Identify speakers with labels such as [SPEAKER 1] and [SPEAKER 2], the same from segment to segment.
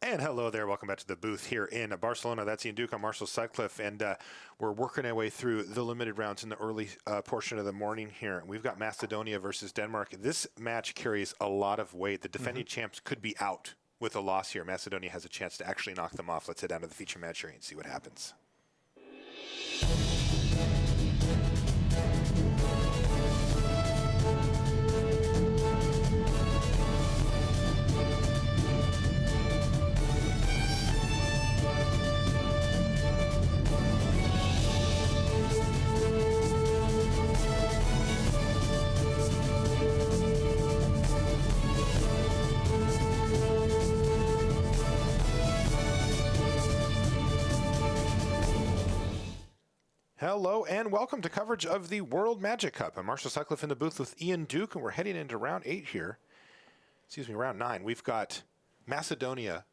[SPEAKER 1] And hello there. Welcome back to the booth here in Barcelona. That's Ian Duke. I'm Marshall Sutcliffe, and we're working our way through the limited rounds in the early portion of the morning here. We've got Macedonia versus Denmark. This match carries a lot of weight. The defending champs could be out with a loss here. Macedonia has a chance to actually knock them off. Let's head down to the feature match area and see what happens. Hello and welcome to coverage of the World Magic Cup. I'm Marshall Sutcliffe in the booth with Ian Duke, and we're heading into round 8 here. Round 9. We've got Macedonia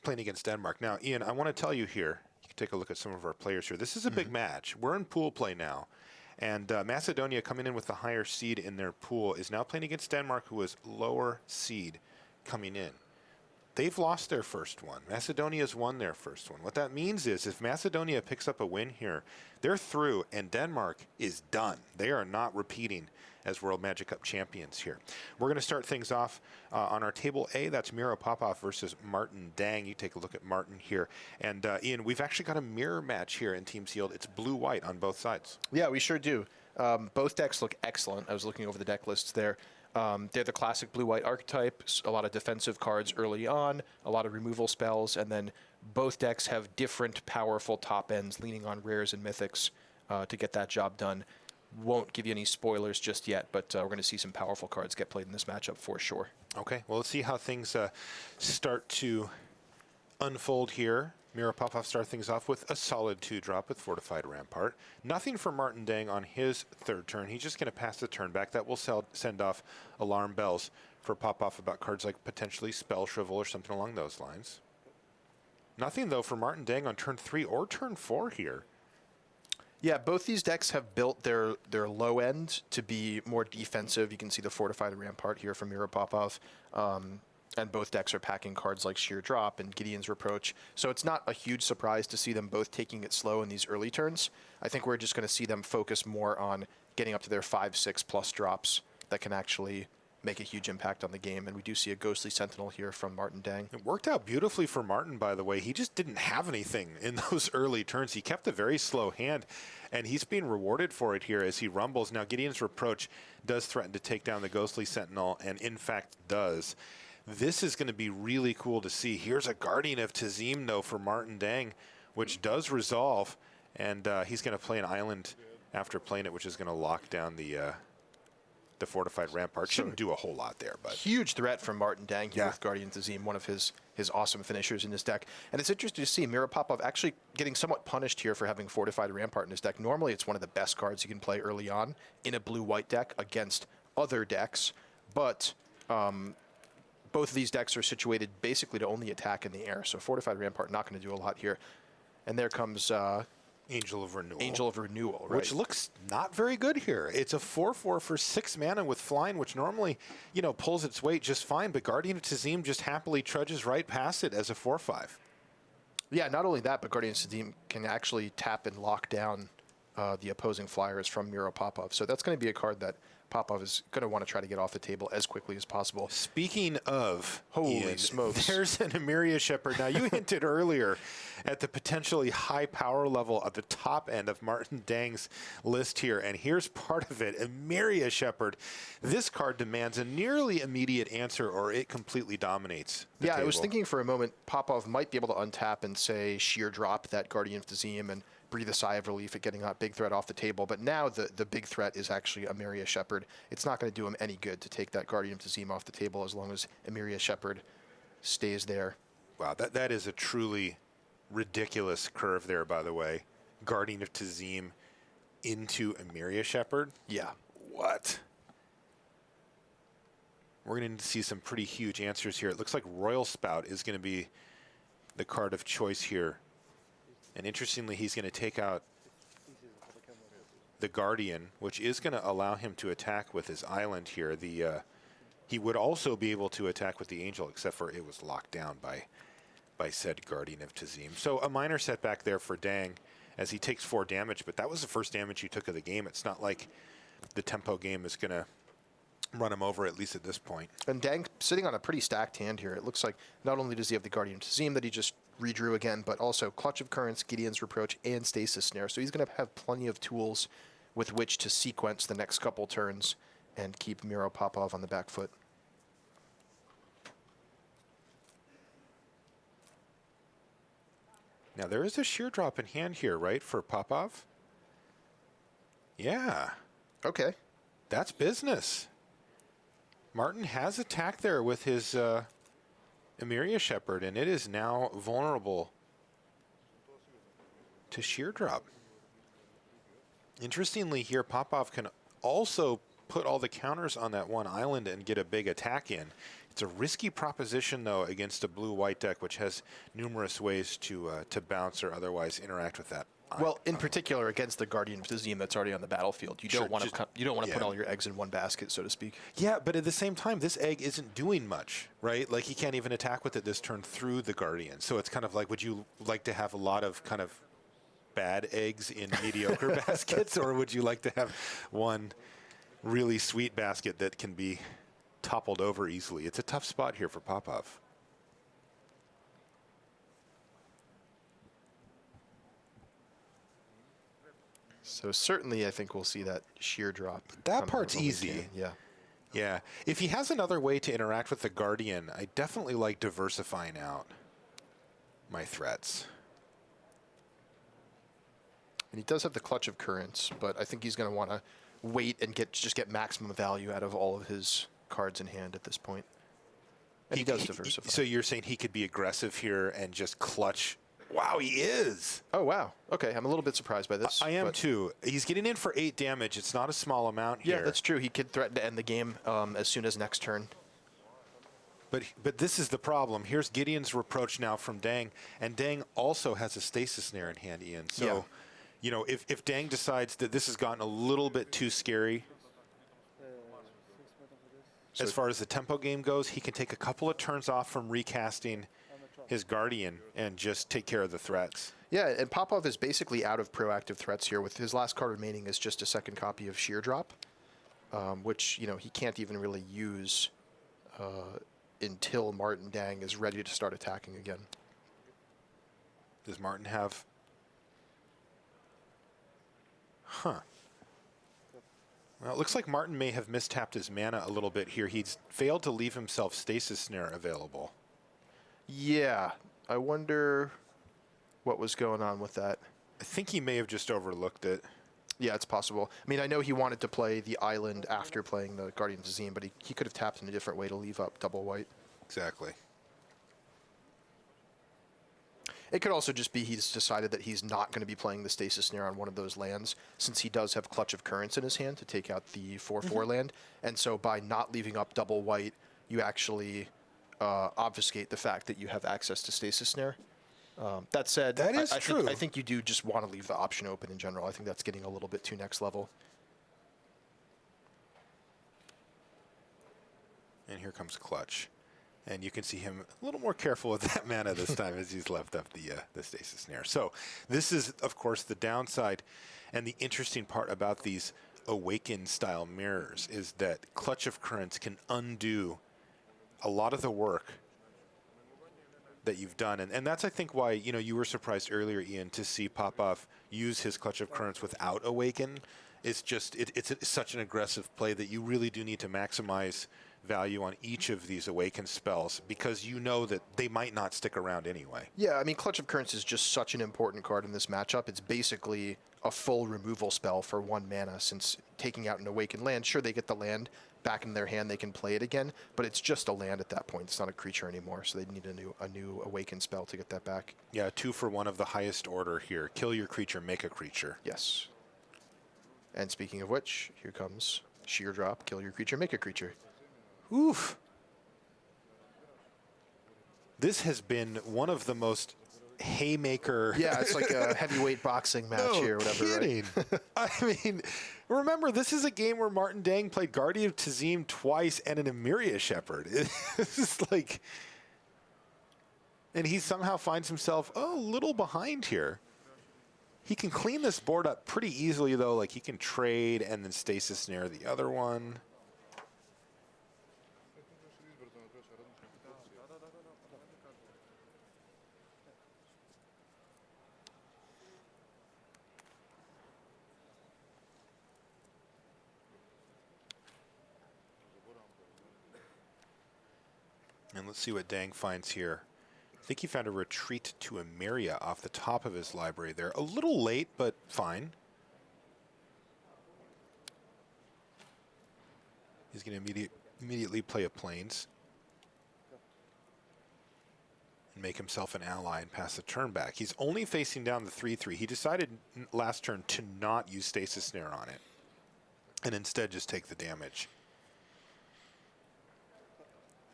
[SPEAKER 1] playing against Denmark. Now, Ian, I want to tell you here, you can take a look at some of our players here. This is a big match. We're in pool play now, and Macedonia, coming in with the higher seed in their pool, is now playing against Denmark, who is lower seed coming in. They've lost their first one. Macedonia's won their first one. What that means is if Macedonia picks up a win here, they're through, and Denmark is done. They are not repeating as World Magic Cup champions here. We're going to start things off on our table A. That's Miro Popov versus Martin Dang. You take a look at Martin here. And Ian, we've actually got a mirror match here in Team Sealed. It's blue-white on both sides.
[SPEAKER 2] Yeah, we sure do. Both decks look excellent. I was looking over the deck lists there. They're the classic blue-white archetype, a lot of defensive cards early on, a lot of removal spells, and then both decks have different powerful top ends leaning on rares and mythics to get that job done. Won't give you any spoilers just yet, but we're going to see some powerful cards get played in this matchup for sure.
[SPEAKER 1] Okay, well, let's see how things start to unfold here. Miro Popov starts things off with a solid 2-drop with Fortified Rampart. Nothing for Martin Dang on his third turn. He's just going to pass the turn back. That will send off alarm bells for Popov about cards like potentially Spell Shrivel or something along those lines. Nothing, though, for Martin Dang on turn 3 or turn 4 here.
[SPEAKER 2] Yeah, both these decks have built their low end to be more defensive. You can see the Fortified Rampart here from Miro Popov. And both decks are packing cards like Sheer Drop and Gideon's Reproach. So it's not a huge surprise to see them both taking it slow in these early turns. I think we're just going to see them focus more on getting up to their 5-6+ drops that can actually make a huge impact on the game. And we do see a Ghostly Sentinel here from Martin Dang.
[SPEAKER 1] It worked out beautifully for Martin, by the way. He just didn't have anything in those early turns. He kept a very slow hand, and he's being rewarded for it here as he rumbles. Now, Gideon's Reproach does threaten to take down the Ghostly Sentinel, and in fact does. This is going to be really cool to see. Here's a Guardian of Tazim, though, for Martin Dang, which does resolve, and he's going to play an island after playing it, which is going to lock down the Fortified Rampart. Shouldn't do a whole lot there, but
[SPEAKER 2] huge threat from Martin Dang here with Guardian of Tazim, one of his awesome finishers in his deck. And it's interesting to see Miro Popov actually getting somewhat punished here for having Fortified Rampart in his deck. Normally, it's one of the best cards you can play early on in a blue-white deck against other decks, but both of these decks are situated basically to only attack in the air, so Fortified Rampart not going to do a lot here. And there comes
[SPEAKER 1] Angel of Renewal.
[SPEAKER 2] Angel of Renewal, right?
[SPEAKER 1] Which looks not very good here. It's a 4/4 for 6 mana with flying, which normally, pulls its weight just fine, but Guardian of Tazim just happily trudges right past it as a 4/5.
[SPEAKER 2] Yeah, not only that, but Guardian of Tazim can actually tap and lock down the opposing flyers from Miro Popov. So that's going to be a card that Popov is going to want to try to get off the table as quickly as possible.
[SPEAKER 1] Speaking of,
[SPEAKER 2] holy smokes,
[SPEAKER 1] there's an Emiria Shepherd. Now, you hinted earlier at the potentially high power level at the top end of Martin Dang's list here, and here's part of it. Emiria Shepherd. This card demands a nearly immediate answer, or it completely dominates the table.
[SPEAKER 2] I was thinking for a moment Popov might be able to untap and say Sheer Drop that Guardian of Tazim and breathe a sigh of relief at getting that big threat off the table. But now the big threat is actually Emiria Shepherd. It's not going to do him any good to take that Guardian of Tazim off the table as long as Emiria Shepherd stays there.
[SPEAKER 1] Wow, that is a truly ridiculous curve there, by the way. Guardian of Tazim into Emiria Shepherd?
[SPEAKER 2] Yeah.
[SPEAKER 1] What? We're going to see some pretty huge answers here. It looks like Royal Spout is going to be the card of choice here. And interestingly, he's going to take out the Guardian, which is going to allow him to attack with his island here. The he would also be able to attack with the Angel, except for it was locked down by said Guardian of Tazim. So a minor setback there for Dang as he takes 4 damage, but that was the first damage he took of the game. It's not like the tempo game is going to run him over, at least at this point.
[SPEAKER 2] And Dang sitting on a pretty stacked hand here. It looks like not only does he have the Guardian of Tazim that he just redrew again, but also Clutch of Currents, Gideon's Reproach, and Stasis Snare. So he's going to have plenty of tools with which to sequence the next couple turns and keep Miro Popov on the back foot.
[SPEAKER 1] Now, there is a sheer drop in hand here, right, for Popov? Yeah.
[SPEAKER 2] Okay.
[SPEAKER 1] That's business. Martin has attacked there with his Emeria Shepherd, and it is now vulnerable to sheer drop. Interestingly here, Popov can also put all the counters on that one island and get a big attack in. It's a risky proposition, though, against a blue-white deck, which has numerous ways to bounce or otherwise interact with that.
[SPEAKER 2] Well, in particular, against the Guardian of Tazim that's already on the battlefield, you don't want to put all your eggs in one basket, so to speak.
[SPEAKER 1] Yeah, but at the same time, this egg isn't doing much, right? Like, he can't even attack with it this turn through the Guardian. So it's kind of like, would you like to have a lot of kind of bad eggs in mediocre baskets, or would you like to have one really sweet basket that can be toppled over easily? It's a tough spot here for Popov.
[SPEAKER 2] So certainly I think we'll see that sheer drop.
[SPEAKER 1] That part's easy.
[SPEAKER 2] Yeah.
[SPEAKER 1] Yeah. If he has another way to interact with the Guardian, I definitely like diversifying out my threats.
[SPEAKER 2] And he does have the Clutch of Currents, but I think he's going to want to wait and just get maximum value out of all of his cards in hand at this point. And he does diversify.
[SPEAKER 1] So you're saying he could be aggressive here and just clutch? Wow, he is.
[SPEAKER 2] Oh, wow. Okay, I'm a little bit surprised by this.
[SPEAKER 1] I am too. He's getting in for 8 damage. It's not a small amount here.
[SPEAKER 2] Yeah, that's true. He could threaten to end the game as soon as next turn.
[SPEAKER 1] But this is the problem. Here's Gideon's Reproach now from Dang, and Dang also has a Stasis Snare in hand, Ian. So,
[SPEAKER 2] yeah.
[SPEAKER 1] You know, if Dang decides that this has gotten a little bit too scary, as far as the tempo game goes, he can take a couple of turns off from recasting his Guardian and just take care of the threats.
[SPEAKER 2] Yeah, and Popov is basically out of proactive threats here. With his last card remaining is just a second copy of Sheer Drop, which, you know, he can't even really use until Martin Dang is ready to start attacking again.
[SPEAKER 1] Does Martin have... Huh. Well, it looks like Martin may have mistapped his mana a little bit here. He's failed to leave himself Stasis Snare available.
[SPEAKER 2] Yeah, I wonder what was going on with that.
[SPEAKER 1] I think he may have just overlooked it.
[SPEAKER 2] Yeah, it's possible. I mean, I know he wanted to play the island after playing the Guardian of Tazim, but he could have tapped in a different way to leave up double white.
[SPEAKER 1] Exactly.
[SPEAKER 2] It could also just be he's decided that he's not going to be playing the Stasis Snare on one of those lands, since he does have Clutch of Currents in his hand to take out the 4/4 land. And so by not leaving up double white, you actually obfuscate the fact that you have access to Stasis Snare. That said,
[SPEAKER 1] that is true.
[SPEAKER 2] I think you do just want to leave the option open in general. I think that's getting a little bit too next level.
[SPEAKER 1] And here comes Clutch. And you can see him a little more careful with that mana this time as he's left up the Stasis Snare. So this is, of course, the downside. And the interesting part about these Awaken-style mirrors is that Clutch of Currents can undo a lot of the work that you've done. And that's, I think, why, you know, you were surprised earlier, Ian, to see Popov use his Clutch of Currents without Awaken. It's just, it's such an aggressive play that you really do need to maximize value on each of these Awaken spells because you know that they might not stick around anyway.
[SPEAKER 2] Yeah, I mean, Clutch of Currents is just such an important card in this matchup. It's basically a full removal spell for 1 mana, since taking out an Awakened land, sure, they get the land back in their hand, they can play it again, but it's just a land at that point. It's not a creature anymore, so they need a new Awakened spell to get that back.
[SPEAKER 1] Yeah, 2 for 1 of the highest order here. Kill your creature, make a creature.
[SPEAKER 2] Yes. And speaking of which, here comes Sheer Drop, kill your creature, make a creature.
[SPEAKER 1] Oof. This has been one of the most haymaker.
[SPEAKER 2] Yeah, it's like a heavyweight boxing match
[SPEAKER 1] No
[SPEAKER 2] here, whatever.
[SPEAKER 1] kidding.
[SPEAKER 2] Right?
[SPEAKER 1] I mean, remember, this is a game where Martin Dang played Guardian of Tazim twice and an Emiria Shepherd. This is like, and he somehow finds himself a little behind here. He can clean this board up pretty easily, though. Like, he can trade and then stasis snare the other one. And let's see what Dang finds here. I think he found a retreat to Emiria off the top of his library there. A little late, but fine. He's going to immediately play a Plains and make himself an ally and pass the turn back. He's only facing down the 3-3. He decided last turn to not use Stasis Snare on it and instead just take the damage.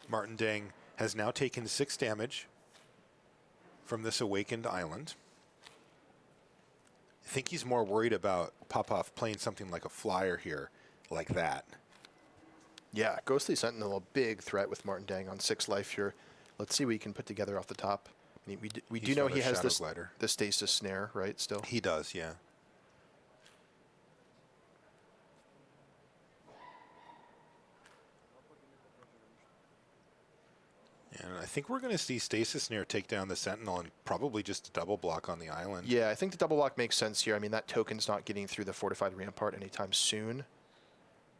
[SPEAKER 1] Martin Dang has now taken 6 damage from this awakened island. I think he's more worried about Popov playing something like a flyer here, like that.
[SPEAKER 2] Yeah, Ghostly Sentinel, a big threat with Martin Dang on 6 life here. Let's see what he can put together off the top. I mean, we do know he has the Stasis Snare, right, still?
[SPEAKER 1] He does, yeah. And I think we're going to see Stasis Snare take down the Sentinel and probably just a double block on the island.
[SPEAKER 2] Yeah, I think the double block makes sense here. I mean, that token's not getting through the fortified rampart anytime soon.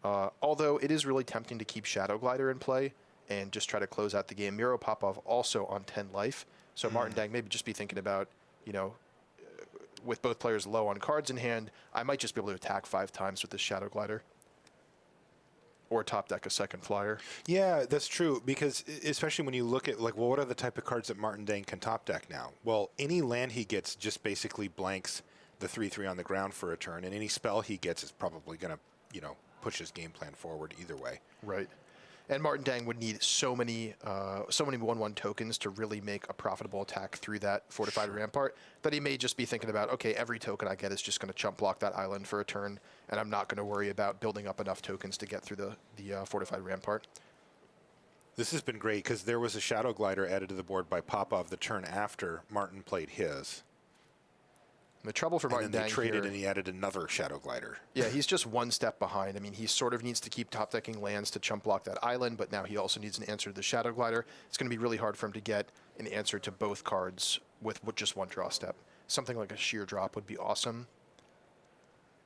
[SPEAKER 2] Although it is really tempting to keep Shadow Glider in play and just try to close out the game. Miro Popov also on 10 life. So Martin Dang maybe just be thinking about, you know, with both players low on cards in hand, I might just be able to attack 5 times with this Shadow Glider. Or top deck a second flyer.
[SPEAKER 1] Yeah, that's true, because especially when you look at, like, well, what are the type of cards that Martin Dang can top deck now? Well, any land he gets just basically blanks the 3-3 on the ground for a turn, and any spell he gets is probably going to, you know, push his game plan forward either way.
[SPEAKER 2] Right. And Martin Dang would need so many 1/1 tokens to really make a profitable attack through that fortified rampart that he may just be thinking about, okay, every token I get is just going to chump block that island for a turn, and I'm not going to worry about building up enough tokens to get through the fortified rampart.
[SPEAKER 1] This has been great because there was a Shadow Glider added to the board by Popov the turn after Martin played his.
[SPEAKER 2] The trouble for Martin Dang
[SPEAKER 1] and then they traded
[SPEAKER 2] here,
[SPEAKER 1] and he added another Shadow Glider.
[SPEAKER 2] Yeah, he's just one step behind. I mean, he sort of needs to keep top decking lands to chump block that island, but now he also needs an answer to the Shadow Glider. It's going to be really hard for him to get an answer to both cards with just one draw step. Something like a sheer drop would be awesome,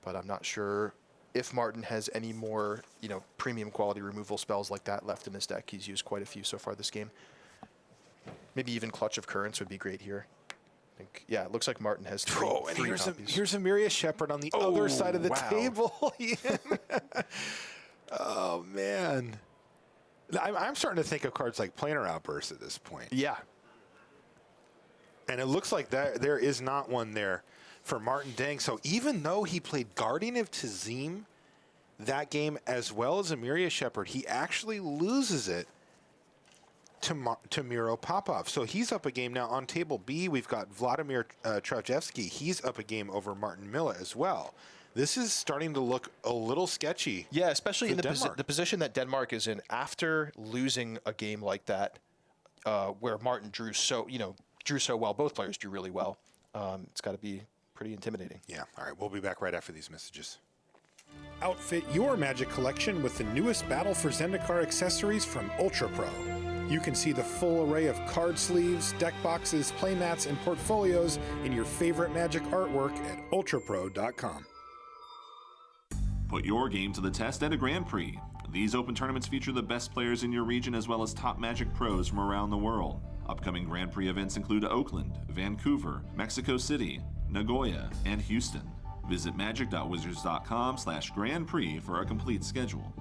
[SPEAKER 2] but I'm not sure if Martin has any more, you know, premium quality removal spells like that left in his deck. He's used quite a few so far this game. Maybe even Clutch of Currents would be great here. Yeah, it looks like Martin has three
[SPEAKER 1] here's Emiria Shepherd on the other side of the table. Oh, man. I'm starting to think of cards like Planar Outburst at this point.
[SPEAKER 2] Yeah.
[SPEAKER 1] And it looks like there is not one there for Martin Dang. So even though he played Guardian of Tazim that game as well as Emiria Shepherd, he actually loses it to Miro Popov. So he's up a game now on table B. We've got Vladimir Trojevsky. He's up a game over Martin Milla as well. This is starting to look a little sketchy.
[SPEAKER 2] Yeah, especially in the position that Denmark is in after losing a game like that, where Martin drew so well. Both players drew really well. It's got to be pretty intimidating.
[SPEAKER 1] Yeah. All right. We'll be back right after these messages.
[SPEAKER 3] Outfit your Magic collection with the newest Battle for Zendikar accessories from Ultra Pro. You can see the full array of card sleeves, deck boxes, playmats, and portfolios in your favorite Magic artwork at ultrapro.com.
[SPEAKER 4] Put your game to the test at a Grand Prix. These open tournaments feature the best players in your region as well as top Magic pros from around the world. Upcoming Grand Prix events include Oakland, Vancouver, Mexico City, Nagoya, and Houston. Visit magic.wizards.com/Grand Prix for a complete schedule.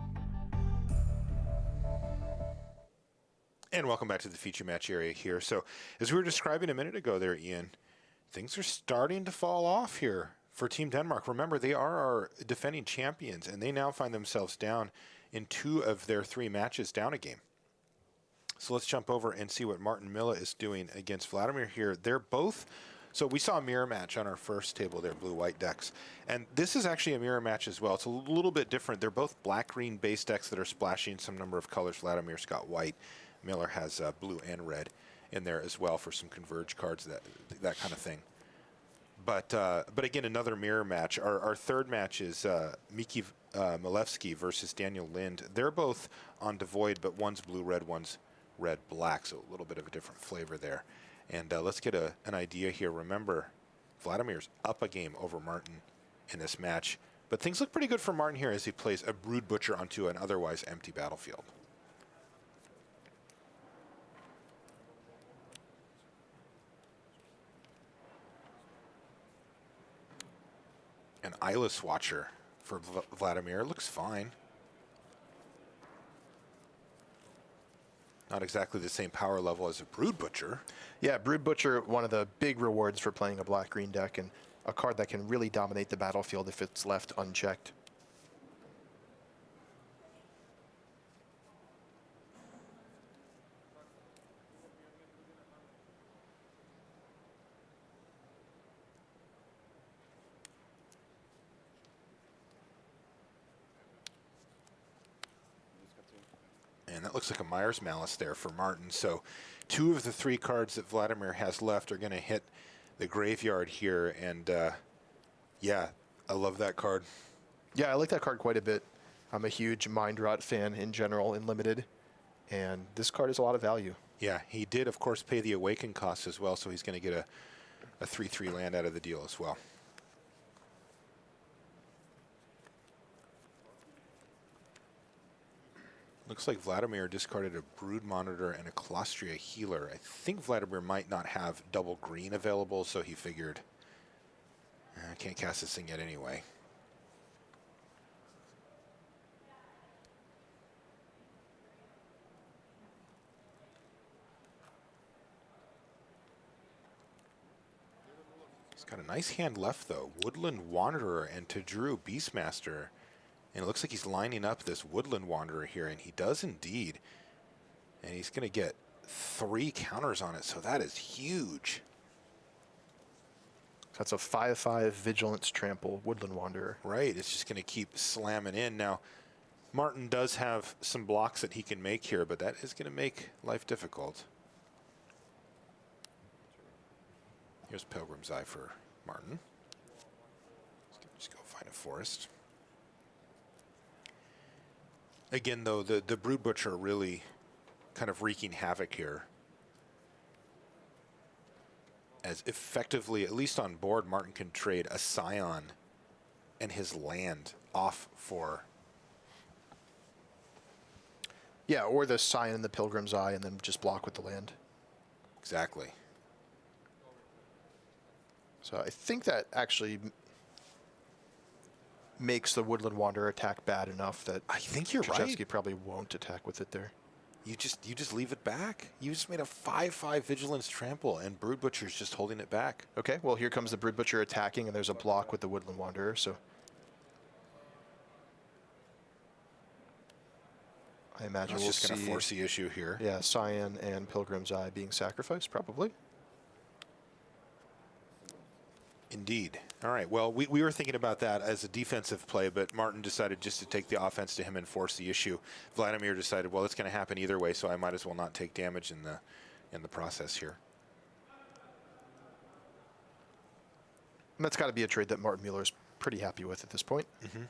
[SPEAKER 1] And welcome back to the feature match area here. So as we were describing a minute ago there, Ian, things are starting to fall off here for Team Denmark. Remember, they are our defending champions, and they now find themselves down in 2 of their 3 matches down a game. So let's jump over and see what Martin Milla is doing against Vladimir here. They're both, so we saw a mirror match on our first table there, blue-white decks. And this is actually a mirror match as well. It's a little bit different. They're both black-green base decks that are splashing some number of colors. Vladimir's got white. Miller has blue and red in there as well for some converge cards, that kind of thing. But again, another mirror match. Our third match is Miki Milevsky versus Daniel Lind. They're both on Devoid, but one's blue-red, one's red-black, so a little bit of a different flavor there. And let's get an idea here. Remember, Vladimir's up a game over Martin in this match, but things look pretty good for Martin here as he plays a Brood Butcher onto an otherwise empty battlefield. An Eyeless Watcher for Vladimir looks fine. Not exactly the same power level as a Brood Butcher.
[SPEAKER 2] Yeah, Brood Butcher, one of the big rewards for playing a black-green deck, and a card that can really dominate the battlefield if it's left unchecked.
[SPEAKER 1] And that looks like a Myers Malice there for Martin. So 2 of the 3 cards that Vladimir has left are going to hit the graveyard here. And yeah, I love that card.
[SPEAKER 2] Yeah, I like that card quite a bit. I'm a huge Mind Rot fan in general in Limited, and this card is a lot of value.
[SPEAKER 1] Yeah, he did, of course, pay the Awaken cost as well, so he's going to get a 3/3 land out of the deal as well. Looks like Vladimir discarded a Brood Monitor and a Colostria Healer. I think Vladimir might not have double green available, so he figured, I can't cast this thing yet anyway. He's got a nice hand left, though. Woodland Wanderer and Tadru Beastmaster. And it looks like he's lining up this Woodland Wanderer here, and he does indeed. And he's going to get 3 counters on it, so that is huge.
[SPEAKER 2] That's a 5/5 Vigilance Trample Woodland Wanderer.
[SPEAKER 1] Right, it's just going to keep slamming in. Now, Martin does have some blocks that he can make here, but that is going to make life difficult. Here's Pilgrim's Eye for Martin. Just go find a forest. Again, though, the Brood Butcher really kind of wreaking havoc here. As effectively, at least on board, Martin can trade a Scion and his land off for...
[SPEAKER 2] Yeah, or the Scion and the Pilgrim's Eye, and then just block with the land.
[SPEAKER 1] Exactly.
[SPEAKER 2] So I think that actually makes the Woodland Wanderer attack bad enough that
[SPEAKER 1] I think you're
[SPEAKER 2] Krzyzewski
[SPEAKER 1] right.
[SPEAKER 2] probably won't attack with it there.
[SPEAKER 1] You just leave it back. You just made a 5/5 Vigilance Trample, and Brood Butcher's just holding it back.
[SPEAKER 2] Okay, well, here comes the Brood Butcher attacking, and there's a block with the Woodland Wanderer, so I imagine
[SPEAKER 1] It's
[SPEAKER 2] we'll
[SPEAKER 1] just going to
[SPEAKER 2] see,
[SPEAKER 1] force the issue here.
[SPEAKER 2] yeah, Scion and Pilgrim's Eye being sacrificed, probably.
[SPEAKER 1] Indeed. All right. Well, we were thinking about that as a defensive play, but Martin decided just to take the offense to him and force the issue. Vladimir decided, well, it's going to happen either way, so I might as well not take damage in the process here.
[SPEAKER 2] And that's got to be a trade that Martin Mueller's pretty happy with at this point.
[SPEAKER 1] Mm-hmm.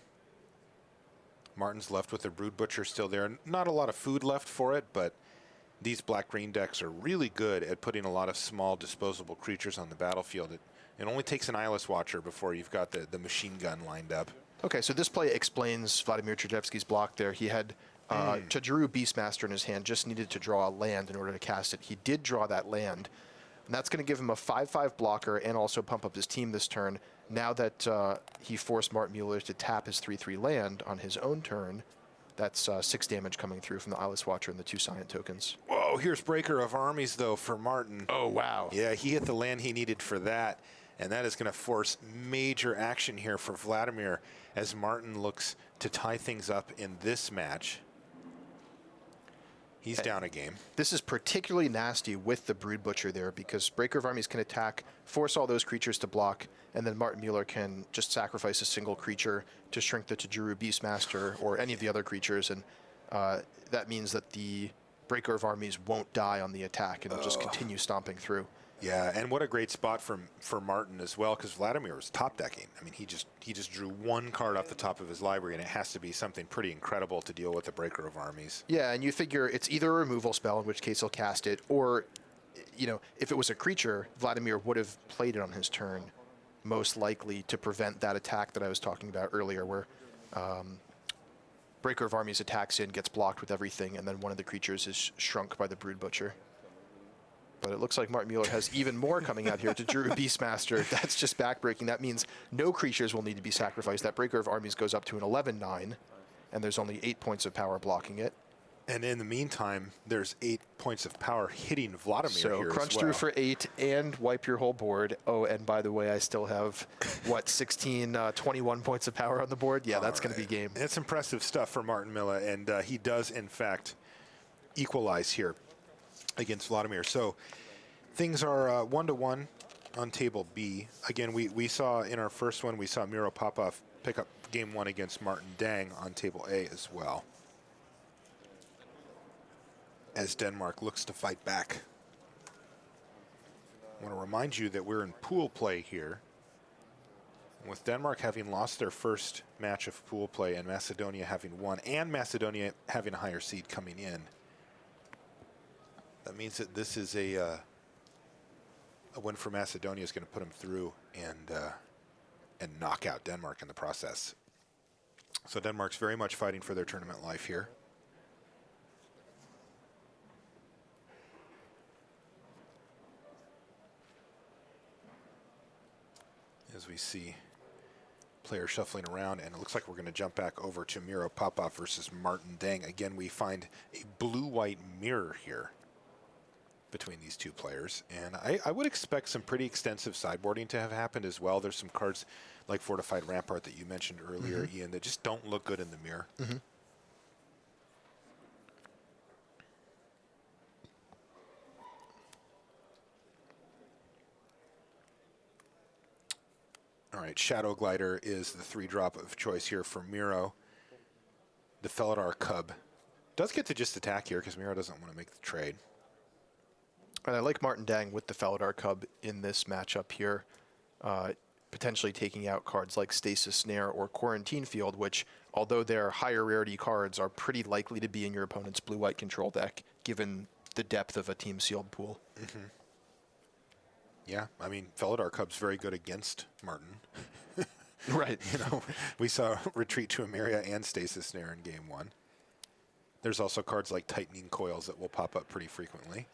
[SPEAKER 1] Martin's left with the Brood Butcher still there. Not a lot of food left for it, but these black-green decks are really good at putting a lot of small disposable creatures on the battlefield. It only takes an Eyeless Watcher before you've got the machine gun lined up.
[SPEAKER 2] Okay, so this play explains Vladimir Krzyzewski's block there. He had Tadru Beastmaster in his hand, just needed to draw a land in order to cast it. He did draw that land, and that's going to give him a 5/5 blocker and also pump up his team this turn. Now that he forced Martin Mueller to tap his 3/3 land on his own turn, that's 6 damage coming through from the Eyeless Watcher and the 2 Scion tokens.
[SPEAKER 1] Whoa, here's Breaker of Armies, though, for Martin.
[SPEAKER 2] Oh, wow.
[SPEAKER 1] Yeah, he hit the land he needed for that. And that is going to force major action here for Vladimir as Martin looks to tie things up in this match. He's down a game.
[SPEAKER 2] This is particularly nasty with the Brood Butcher there because Breaker of Armies can attack, force all those creatures to block, and then Martin Mueller can just sacrifice a single creature to shrink the Tajuru Beastmaster or any of the other creatures, and that means that the Breaker of Armies won't die on the attack, and it'll just continue stomping through.
[SPEAKER 1] Yeah, and what a great spot for Martin as well, because Vladimir was top decking. I mean, he just drew one card off the top of his library, and it has to be something pretty incredible to deal with the Breaker of Armies.
[SPEAKER 2] Yeah, and you figure it's either a removal spell, in which case he'll cast it, or, you know, if it was a creature, Vladimir would have played it on his turn, most likely to prevent that attack that I was talking about earlier, where Breaker of Armies attacks in, gets blocked with everything, and then one of the creatures is shrunk by the Brood Butcher. But it looks like Martin Mueller has even more coming out here to Drew Beastmaster. That's just backbreaking. That means no creatures will need to be sacrificed. That Breaker of Armies goes up to an 11/9, and there's only 8 points of power blocking it.
[SPEAKER 1] And in the meantime, there's 8 points of power hitting Vladimir
[SPEAKER 2] so
[SPEAKER 1] here
[SPEAKER 2] crunch
[SPEAKER 1] as well.
[SPEAKER 2] through for 8 and wipe your whole board. Oh, and by the way, I still have, 21 points of power on the board? Yeah, that's going to be game.
[SPEAKER 1] It's impressive stuff for Martin Miller, and he does, in fact, equalize here against Vladimir. So things are 1-1 on table B. Again, we saw in our first one, we saw Miro Popov pick up game 1 against Martin Dang on table A as well, as Denmark looks to fight back. I want to remind you that we're in pool play here. With Denmark having lost their first match of pool play and Macedonia having won, and Macedonia having a higher seed coming in, that means that this is a win for Macedonia is going to put them through and knock out Denmark in the process. So Denmark's very much fighting for their tournament life here. As we see players shuffling around, and it looks like we're going to jump back over to Miro Popov versus Martin Dang. Again, we find a blue-white mirror here between these two players, and I would expect some pretty extensive sideboarding to have happened as well. There's some cards like Fortified Rampart that you mentioned earlier, Ian, that just don't look good in the mirror. All right, Shadow Glider is the 3-drop of choice here for Miro. The Felidar Cub does get to just attack here because Miro doesn't want to make the trade.
[SPEAKER 2] And I like Martin Dang with the Felidar Cub in this matchup here, potentially taking out cards like Stasis Snare or Quarantine Field, which, although they're higher rarity cards, are pretty likely to be in your opponent's blue-white control deck, given the depth of a team sealed pool.
[SPEAKER 1] Yeah, I mean, Felidar Cub's very good against Martin.
[SPEAKER 2] Right.
[SPEAKER 1] You know, we saw Retreat to Emeria and Stasis Snare in game 1. There's also cards like Tightening Coils that will pop up pretty frequently.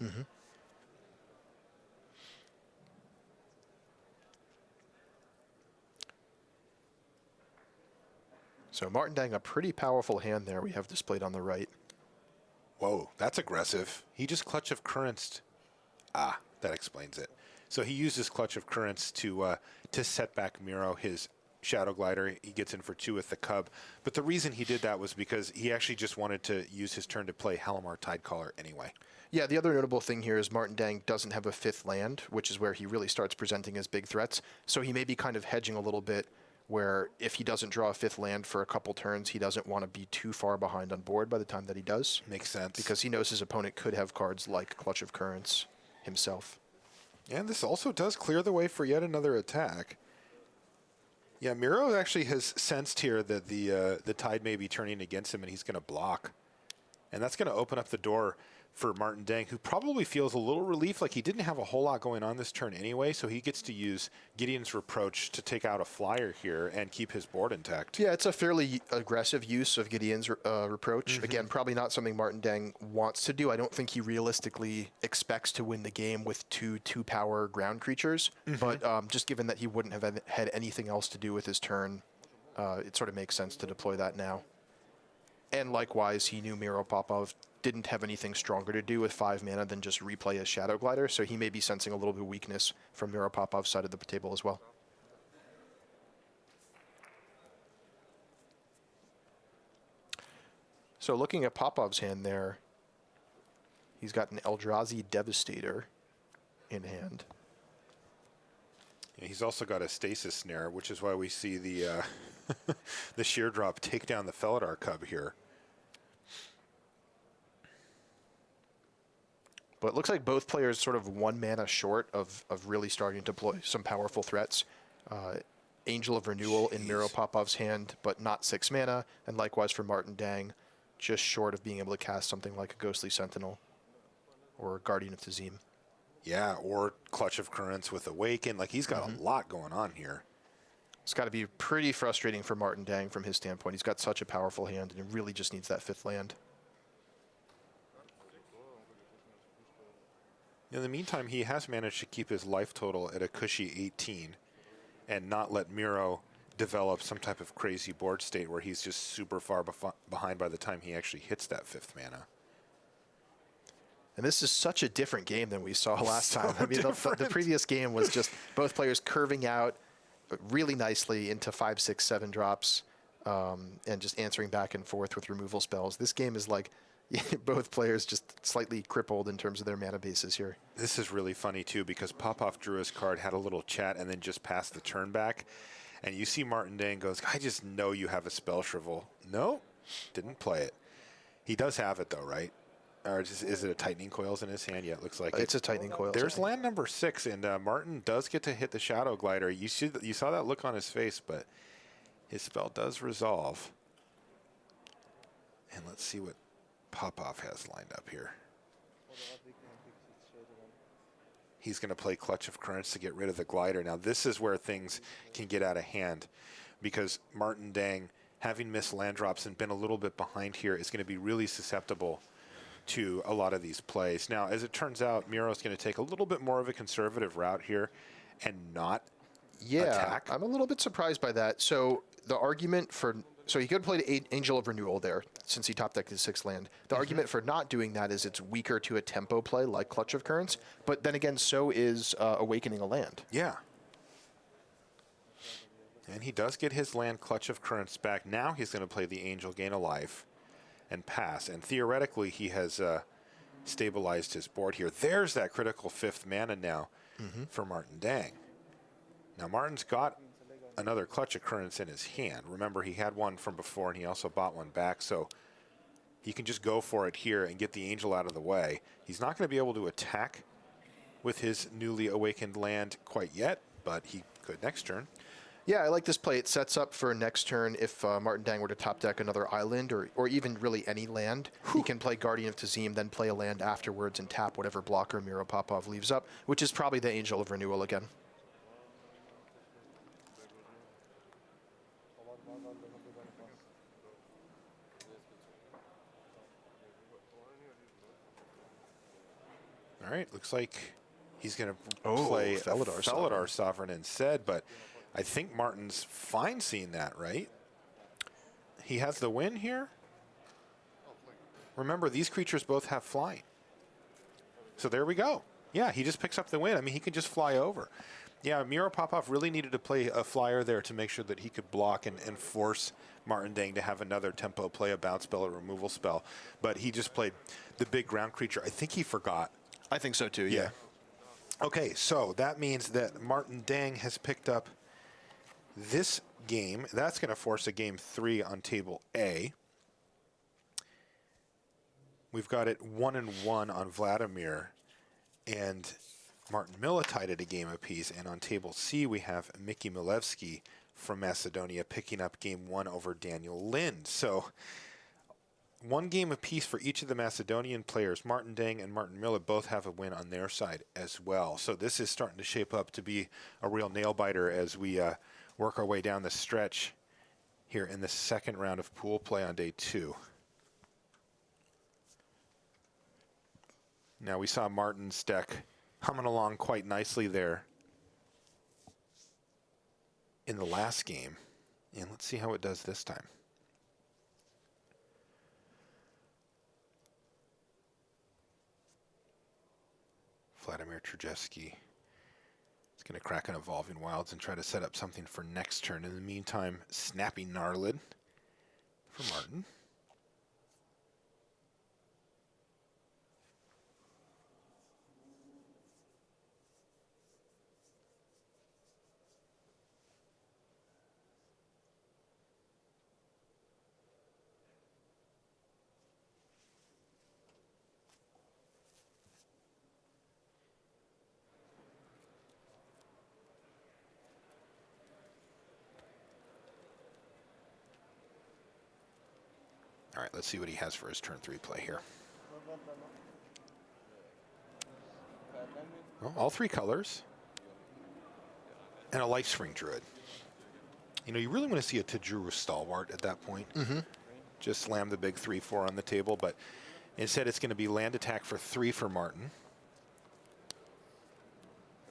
[SPEAKER 2] So Martin Dang, a pretty powerful hand there we have displayed on the right.
[SPEAKER 1] Whoa, that's aggressive. He just Clutch of Currents. Ah, that explains it. So he uses Clutch of Currents to set back Miro, his Shadow Glider. He gets in for 2 with the Cub. But the reason he did that was because he actually just wanted to use his turn to play Halimar Tidecaller anyway.
[SPEAKER 2] Yeah, the other notable thing here is Martin Dang doesn't have a 5th land, which is where he really starts presenting his big threats. So he may be kind of hedging a little bit, where if he doesn't draw a 5th land for a couple turns, he doesn't want to be too far behind on board by the time that he does.
[SPEAKER 1] Makes sense.
[SPEAKER 2] Because he knows his opponent could have cards like Clutch of Currents himself.
[SPEAKER 1] And this also does clear the way for yet another attack. Yeah, Miro actually has sensed here that the tide may be turning against him, and he's going to block. And that's going to open up the door for Martin Dang, who probably feels a little relief, like he didn't have a whole lot going on this turn anyway, so he gets to use Gideon's Reproach to take out a flyer here and keep his board intact.
[SPEAKER 2] Yeah, it's a fairly aggressive use of Gideon's Reproach. Again, probably not something Martin Dang wants to do. I don't think he realistically expects to win the game with two power ground creatures, but just given that he wouldn't have had anything else to do with his turn, it sort of makes sense to deploy that now. And likewise, he knew Miro Popov didn't have anything stronger to do with 5 mana than just replay his Shadow Glider, so he may be sensing a little bit of weakness from Miro Popov's side of the table as well. So looking at Popov's hand there, He's got an Eldrazi Devastator in hand.
[SPEAKER 1] Yeah, he's also got a Stasis Snare, which is why we see the the Sheer Drop take down the Felidar Cub here.
[SPEAKER 2] But it looks like both players sort of 1 mana short of really starting to play some powerful threats. Angel of Renewal in Miro Popov's hand, but not 6 mana. And likewise for Martin Dang, just short of being able to cast something like a Ghostly Sentinel or Guardian of Tazim.
[SPEAKER 1] Yeah, or Clutch of Currents with Awaken. Like, he's got a lot going on here.
[SPEAKER 2] It's got to be pretty frustrating for Martin Dang from his standpoint. He's got such a powerful hand, and he really just needs that 5th land.
[SPEAKER 1] In the meantime, he has managed to keep his life total at a cushy 18 and not let Miro develop some type of crazy board state where he's just super far behind by the time he actually hits that 5th mana.
[SPEAKER 2] And this is such a different game than we saw last time. I mean, the previous game was just both players curving out really nicely into 5, 6, 7 drops and just answering back and forth with removal spells. This game is like both players just slightly crippled in terms of their mana bases here.
[SPEAKER 1] This is really funny, too, because Popov drew his card, had a little chat, and then just passed the turn back. And you see Martin Dang goes, I just know you have a Spell Shrivel. No, didn't play it. He does have it, though, right? Or is it a Tightening Coils in his hand? Yeah, it looks like
[SPEAKER 2] it's a Tightening Coils.
[SPEAKER 1] There's land number 6, and Martin does get to hit the Shadow Glider. You saw that look on his face, but his spell does resolve. And let's see what Popov has lined up here. He's going to play Clutch of Currents to get rid of the Glider. Now, this is where things can get out of hand because Martin Dang, having missed land drops and been a little bit behind here, is going to be really susceptible to a lot of these plays. Now, as it turns out, Miro's going to take a little bit more of a conservative route here and not attack.
[SPEAKER 2] I'm a little bit surprised by that. So the argument for... So he could play the Angel of Renewal there, since he top decked his 6th land. The argument for not doing that is it's weaker to a tempo play like Clutch of Currents, but then again, so is Awakening a land.
[SPEAKER 1] Yeah. And he does get his land Clutch of Currents back. Now he's going to play the Angel, gain a life, and pass. And theoretically, he has stabilized his board here. There's that critical 5th mana now for Martin Dang. Now, Martin's got another Clutch of Currents in his hand. Remember, he had one from before, and he also bought one back, so he can just go for it here and get the Angel out of the way. He's not going to be able to attack with his newly awakened land quite yet, but he could next turn.
[SPEAKER 2] Yeah, I like this play. It sets up for next turn if Martin Dang were to top deck another island or even really any land. He can play Guardian of Tazim, then play a land afterwards and tap whatever blocker Miro Popov leaves up, which is probably the Angel of Renewal again.
[SPEAKER 1] All right, looks like he's going to play Felidar Sovereign instead, but I think Martin's fine seeing that, right? He has the win here. Remember, these creatures both have flying. So there we go. Yeah, he just picks up the win. I mean, he can just fly over. Yeah, Miro Popov really needed to play a flyer there to make sure that he could block and force Martin Dang to have another tempo play, a bounce spell, or removal spell. But he just played the big ground creature. I think he forgot.
[SPEAKER 2] I think so too, yeah.
[SPEAKER 1] Okay, so that means that Martin Dang has picked up this game. That's going to force a game 3 on table A. We've got it 1-1 on Vladimir, and Martin Milla tied it a game apiece. And on table C, we have Mickey Milevsky from Macedonia picking up game 1 over Daniel Lind. So 1 game apiece for each of the Macedonian players. Martin Dang and Martin Miller both have a win on their side as well. So this is starting to shape up to be a real nail-biter as we work our way down the stretch here in the second round of pool play on day 2. Now, we saw Martin's deck humming along quite nicely there in the last game. And let's see how it does this time. Vladimir Trajewski is going to crack an Evolving Wilds and try to set up something for next turn. In the meantime, Snappy Gnarlid for Martin. right, let's see what he has for his turn 3 play here. Well, all 3 colors. And a Lifespring Druid. You know, you really want to see a Tajuru Stalwart at that point. Just slam the big 3/4 on the table, but instead it's going to be land attack for 3 for Martin.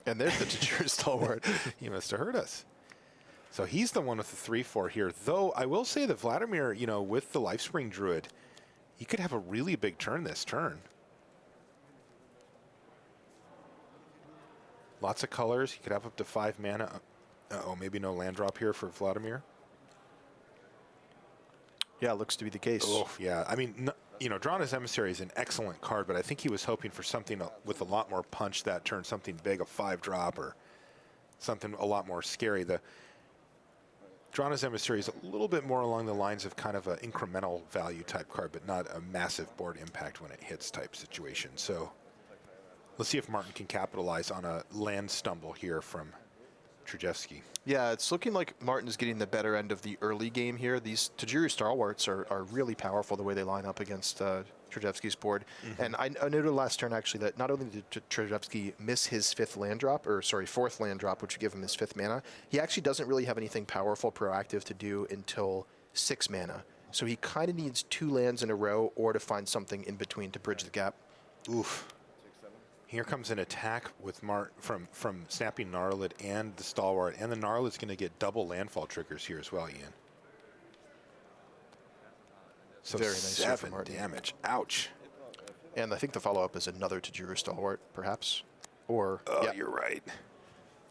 [SPEAKER 2] And there's the Tajuru Stalwart.
[SPEAKER 1] He must have heard us. So he's the one with the 3/4 here. Though I will say that Vladimir, you know, with the Lifespring Druid, he could have a really big turn this turn. Lots of colors. He could have up to 5 mana. Uh-oh, maybe no land drop here for Vladimir.
[SPEAKER 2] Yeah, looks to be the case.
[SPEAKER 1] Oh, yeah. I mean, you know, Drana's Emissary is an excellent card, but I think he was hoping for something with a lot more punch that turn, something big, a 5-drop, or something a lot more scary. The Drana's Emissary is a little bit more along the lines of kind of an incremental value type card, but not a massive board impact when it hits type situation. So let's see if Martin can capitalize on a land stumble here from Trujevski.
[SPEAKER 2] Yeah, it's looking like Martin is getting the better end of the early game here. These Tajuru Stalwarts are really powerful the way they line up against Trujevski's board. And I noted last turn, actually, that not only did Trujevski miss his 4th land drop, which would give him his 5th mana, he actually doesn't really have anything powerful, proactive to do until 6 mana. So he kind of needs 2 lands in a row or to find something in between to bridge the gap.
[SPEAKER 1] Oof. Here comes an attack with from Snapping Gnarlid and the Stalwart, and the Gnarlid's going to get double landfall triggers here as well, Ian. So
[SPEAKER 2] Very nice here for
[SPEAKER 1] 7
[SPEAKER 2] Martin.
[SPEAKER 1] damage. Ouch.
[SPEAKER 2] And I think the follow-up is another Tajuru Stalwart, perhaps. Or,
[SPEAKER 1] Oh,
[SPEAKER 2] yeah.
[SPEAKER 1] you're right.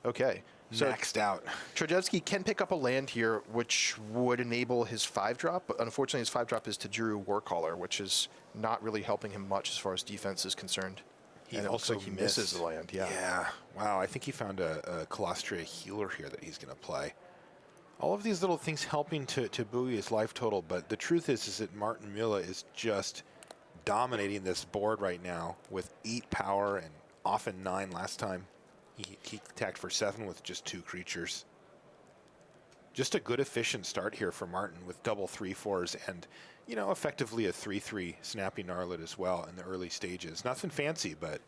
[SPEAKER 2] Okay. So
[SPEAKER 1] Maxed out.
[SPEAKER 2] Trujevski can pick up a land here, which would enable his 5-drop, but unfortunately his 5-drop is Tajuru Warcaller, which is not really helping him much as far as defense is concerned.
[SPEAKER 1] He
[SPEAKER 2] and
[SPEAKER 1] also
[SPEAKER 2] he misses the land, yeah.
[SPEAKER 1] Yeah. Wow, I think he found a Colostria healer here that he's going to play. All of these little things helping to buoy his life total, but the truth is that Martin Mula is just dominating this board right now with 8 power and often 9 last time. He attacked for 7 with just 2 creatures. Just a good, efficient start here for Martin with double 3/4s and, you know, effectively a 3/3 Snappy Gnarlid as well in the early stages. Nothing fancy, but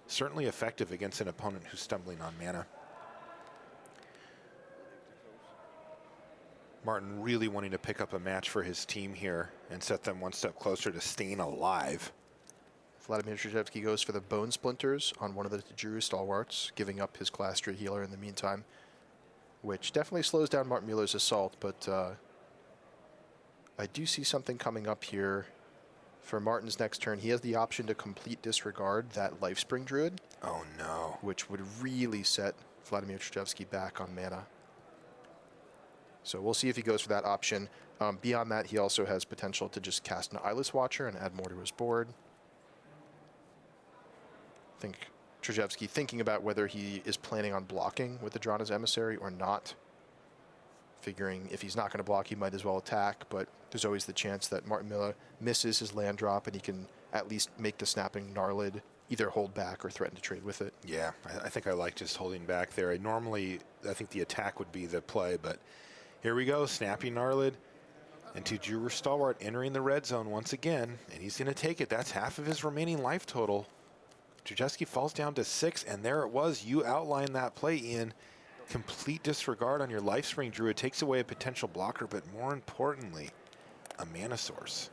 [SPEAKER 1] certainly effective against an opponent who's stumbling on mana. Martin really wanting to pick up a match for his team here and set them one step closer to staying alive.
[SPEAKER 2] Vladimir Trujevski goes for the Bone Splinters on one of the Tajuru Stalwarts, giving up his Colostria healer in the meantime, which definitely slows down Martin Mueller's assault, but I do see something coming up here for Martin's next turn. He has the option to complete disregard that Lifespring Druid.
[SPEAKER 1] Oh, no.
[SPEAKER 2] Which would really set Vladimir Trujevski back on mana. So we'll see if he goes for that option. Beyond that, he also has potential to just cast an Eyeless Watcher and add more to his board. I think Trujevski thinking about whether he is planning on blocking with the Drana's Emissary or not. Figuring if he's not going to block, he might as well attack, but there's always the chance that Martin Miller misses his land drop and he can at least make the Snapping Gnarlid either hold back or threaten to trade with it.
[SPEAKER 1] Yeah, I think I like just holding back there. I think the attack would be the play, but here we go. Snappy Gnarlid and Tajuru Stalwart entering the red zone once again, and he's going to take it. That's half of his remaining life total. Trujevski falls down to 6, and there it was. You outlined that play, Ian. Complete disregard on your Lifespring Druid takes away a potential blocker, but more importantly, a mana source.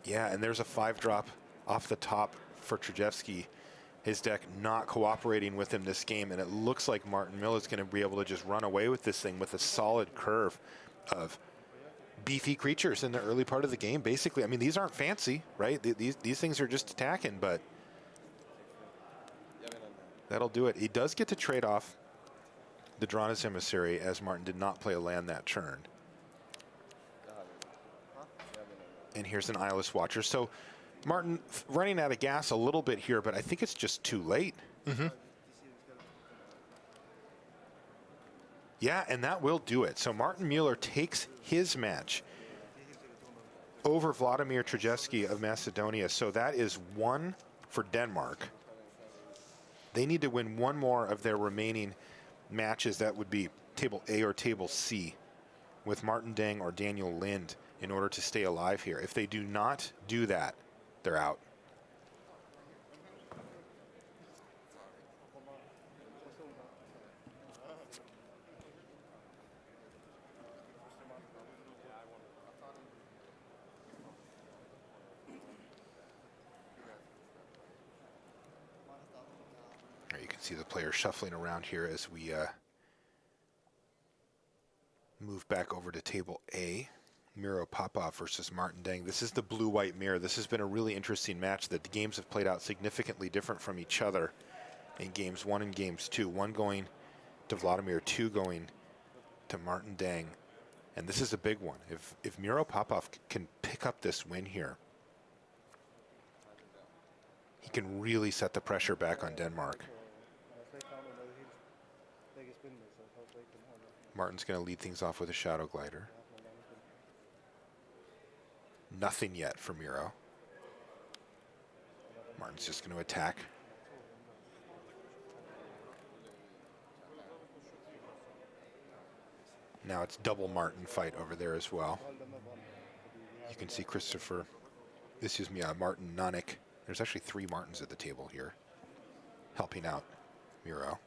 [SPEAKER 1] Yeah, and there's a 5-drop off the top for Trujevski. His deck not cooperating with him this game, and it looks like Martin Miller is going to be able to just run away with this thing with a solid curve of beefy creatures in the early part of the game. Basically, I mean, these aren't fancy, right? These things are just attacking, but that'll do it. He does get to trade off the Drana's Emissary, as Martin did not play a land that turn. And here's an Eyeless Watcher. So Martin running out of gas a little bit here, but I think it's just too late. Yeah, and that will do it. So Martin Mueller takes his match over Vladimir Trujevski of Macedonia. So that is 1 for Denmark. They need to win 1 more of their remaining matches. That would be Table A or Table C, with Martin Deng or Daniel Lind in order to stay alive here. If they do not do that, they're out. You can see the players shuffling around here as we move back over to table A. Miro Popov versus Martin Deng. This is the blue-white mirror. This has been a really interesting match that the games have played out significantly different from each other in games 1 and games 2. 1 going to Vladimir, 2 going to Martin Deng. And this is a big one. If Miro Popov can pick up this win here, he can really set the pressure back on Denmark. Martin's going to lead things off with a Shadow Glider. Nothing yet for Miro. Martin's just going to attack. Now it's double Martin fight over there as well. You can see Martin Nonic. There's actually 3 Martins at the table here, helping out Miro.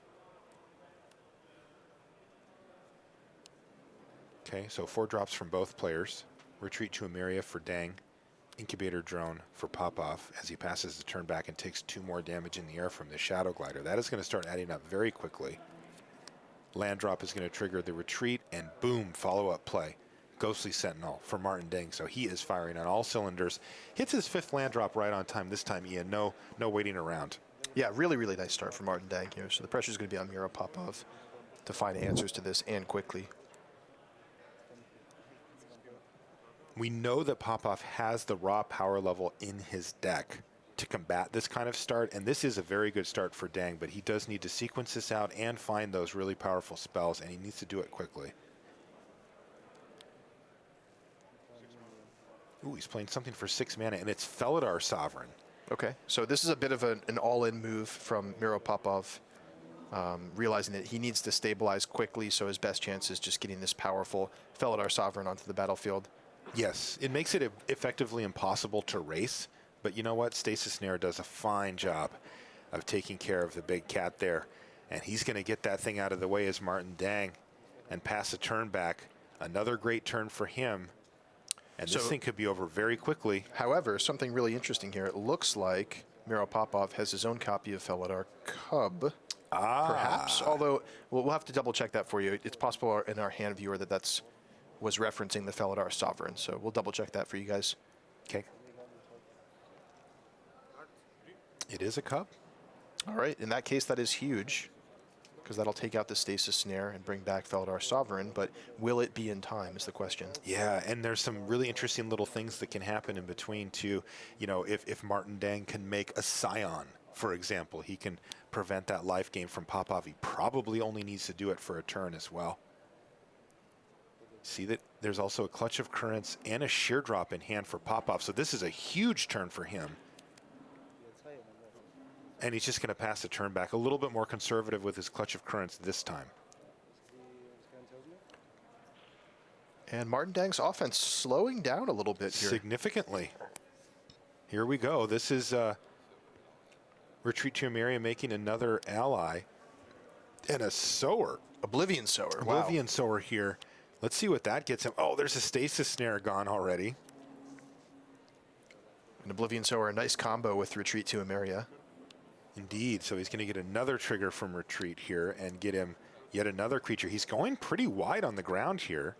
[SPEAKER 1] Okay, so 4 drops from both players. Retreat to Emeria for Deng. Incubator Drone for Popov as he passes the turn back and takes 2 more damage in the air from the Shadow Glider. That is going to start adding up very quickly. Land drop is going to trigger the retreat, and boom, follow-up play. Ghostly Sentinel for Martin Deng, so he is firing on all cylinders. Hits his 5th land drop right on time this time, Ian. No waiting around.
[SPEAKER 2] Yeah, really, really nice start for Martin Deng here. So the pressure is going to be on Miro Popov to find answers to this and quickly.
[SPEAKER 1] We know that Popov has the raw power level in his deck to combat this kind of start, and this is a very good start for Deng, but he does need to sequence this out and find those really powerful spells, and he needs to do it quickly. Ooh, he's playing something for 6 mana, and it's Felidar Sovereign.
[SPEAKER 2] Okay, so this is a bit of an all-in move from Miro Popov, realizing that he needs to stabilize quickly, so his best chance is just getting this powerful Felidar Sovereign onto the battlefield.
[SPEAKER 1] Yes, it makes it effectively impossible to race, but you know what? Stasis Snare does a fine job of taking care of the big cat there, and he's going to get that thing out of the way as Martin Deng and pass a turn back. Another great turn for him, and this thing could be over very quickly.
[SPEAKER 2] However, something really interesting here. It looks like Miro Popov has his own copy of Felidar Cub, perhaps, although we'll have to double-check that for you. It's possible in our hand viewer that was referencing the Felidar Sovereign, so we'll double-check that for you guys.
[SPEAKER 1] Okay. It is a cub.
[SPEAKER 2] All right, in that case, that is huge, because that'll take out the Stasis Snare and bring back Felidar Sovereign, but will it be in time is the question.
[SPEAKER 1] Yeah, and there's some really interesting little things that can happen in between, too. You know, if Martin Deng can make a Scion, for example, he can prevent that life gain from Popov. He probably only needs to do it for a turn as well. See that there's also a Clutch of Currents and a Sheer Drop in hand for Popov, so this is a huge turn for him. And he's just going to pass the turn back, a little bit more conservative with his Clutch of Currents this time.
[SPEAKER 2] And Martin Deng's offense slowing down a little bit here.
[SPEAKER 1] Significantly. Here we go. This is Retreat to Emeria making another ally. And a Sower.
[SPEAKER 2] Oblivion Sower.
[SPEAKER 1] Oblivion Sower here. Let's see what that gets him. Oh, there's a Stasis Snare gone already.
[SPEAKER 2] An Oblivion Sower, a nice combo with Retreat to Emeria.
[SPEAKER 1] Indeed. So he's going to get another trigger from Retreat here and get him yet another creature. He's going pretty wide on the ground here.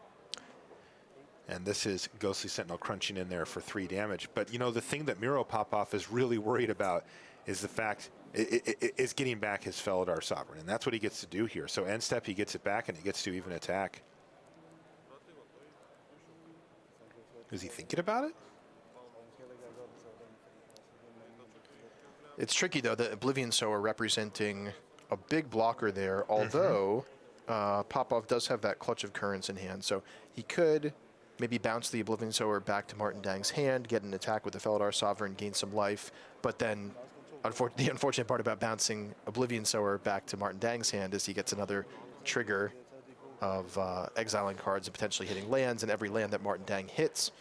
[SPEAKER 1] And this is Ghostly Sentinel crunching in there for 3 damage. But, you know, the thing that Miro Popov is really worried about is the fact is getting back his Felidar Sovereign. And that's what he gets to do here. So end step, he gets it back, and he gets to even attack. Is he thinking about it?
[SPEAKER 2] It's tricky, though, the Oblivion Sower representing a big blocker there, although Popov does have that Clutch of Currents in hand, so he could maybe bounce the Oblivion Sower back to Martin Deng's hand, get an attack with the Felidar Sovereign, gain some life, but then the unfortunate part about bouncing Oblivion Sower back to Martin Deng's hand is he gets another trigger of exiling cards and potentially hitting lands, and every land that Martin Dang hits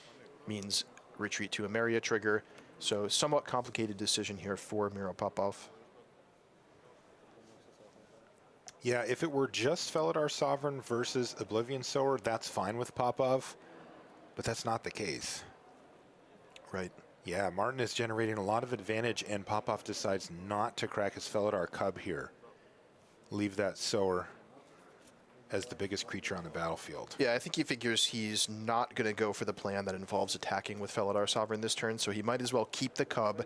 [SPEAKER 2] means retreat to Emeria trigger. So somewhat complicated decision here for Miro Popov.
[SPEAKER 1] Yeah, if it were just Felidar Sovereign versus Oblivion Sower, that's fine with Popov, but that's not the case.
[SPEAKER 2] Right.
[SPEAKER 1] Yeah, Martin is generating a lot of advantage, and Popov decides not to crack his Felidar Cub here. Leave that Sower as the biggest creature on the battlefield.
[SPEAKER 2] Yeah, I think he figures he's not going to go for the plan that involves attacking with Felidar Sovereign this turn, so he might as well keep the Cub,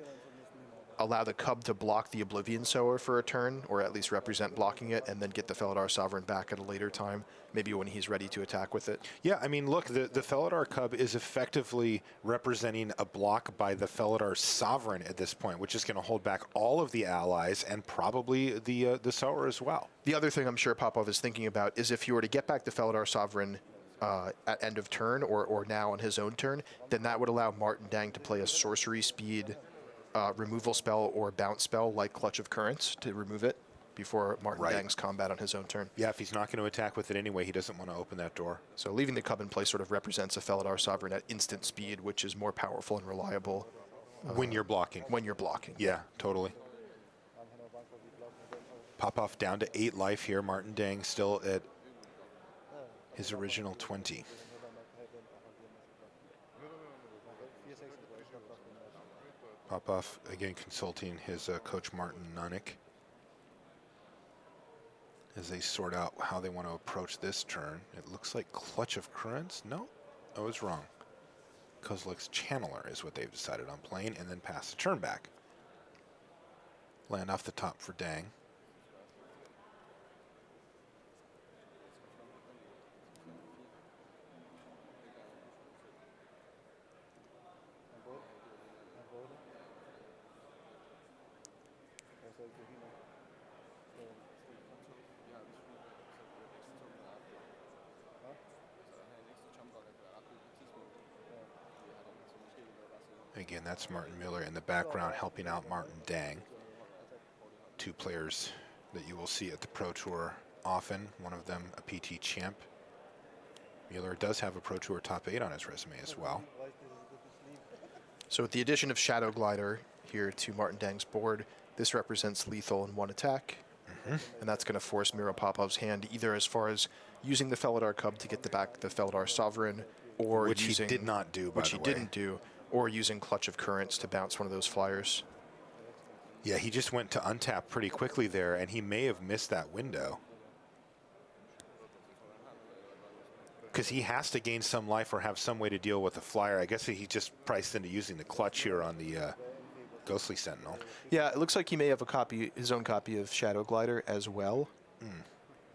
[SPEAKER 2] allow the Cub to block the Oblivion Sower for a turn, or at least represent blocking it, and then get the Felidar Sovereign back at a later time, maybe when he's ready to attack with it.
[SPEAKER 1] Yeah, I mean, look, the Felidar Cub is effectively representing a block by the Felidar Sovereign at this point, which is going to hold back all of the allies and probably the Sower as well.
[SPEAKER 2] The other thing I'm sure Popov is thinking about is if you were to get back the Felidar Sovereign at end of turn or now on his own turn, then that would allow Martin Dang to play a sorcery speed removal spell or bounce spell like Clutch of Currents to remove it before Martin Dang's combat on his own turn.
[SPEAKER 1] Yeah, if he's not going to attack with it anyway, he doesn't want to open that door.
[SPEAKER 2] So leaving the Cub in play sort of represents a Felidar Sovereign at instant speed, which is more powerful and reliable.
[SPEAKER 1] When you're blocking.
[SPEAKER 2] When you're blocking.
[SPEAKER 1] Yeah, totally. Popov down to 8 life here. Martin Dang still at his original 20. Popov, again, consulting his coach Martin Nunnick as they sort out how they want to approach this turn. It looks like Clutch of Currents. No, I was wrong. Kozilek's Channeler is what they've decided on playing, and then pass the turn back. Land off the top for Dang. Again, that's Martin Miller in the background helping out Martin Dang. 2 players that you will see at the Pro Tour often, one of them a PT champ. Mueller does have a Pro Tour top 8 on his resume as well.
[SPEAKER 2] So with the addition of Shadow Glider here to Martin Dang's board, this represents lethal in 1 attack. And that's going to force Miro Popov's hand either as far as using the Felidar Cub to get back the Felidar Sovereign, or
[SPEAKER 1] Which
[SPEAKER 2] using,
[SPEAKER 1] he did not do, by the way.
[SPEAKER 2] Which he didn't do, or using Clutch of Currents to bounce one of those flyers.
[SPEAKER 1] Yeah, he just went to untap pretty quickly there, and he may have missed that window. Because he has to gain some life or have some way to deal with the flyer. I guess he just priced into using the Clutch here on the Ghostly Sentinel.
[SPEAKER 2] Yeah, it looks like he may have a copy, his own copy of Shadow Glider as well.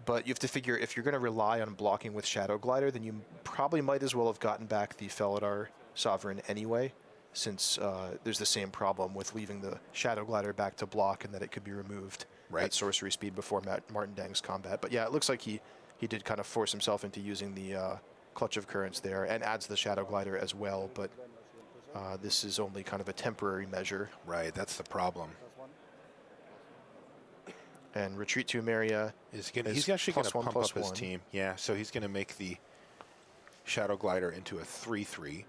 [SPEAKER 2] But you have to figure if you're going to rely on blocking with Shadow Glider, then you probably might as well have gotten back the Felidar Sovereign anyway, since there's the same problem with leaving the Shadow Glider back to block and that it could be removed at sorcery speed before Martin Dang's combat. But yeah, it looks like he did kind of force himself into using the Clutch of Currents there and adds the Shadow Glider as well, but this is only kind of a temporary measure.
[SPEAKER 1] Right, that's the problem.
[SPEAKER 2] And retreat to Emeria.
[SPEAKER 1] He's actually going to pump up his team. Yeah, so he's going to make the Shadow Glider into a 3/3,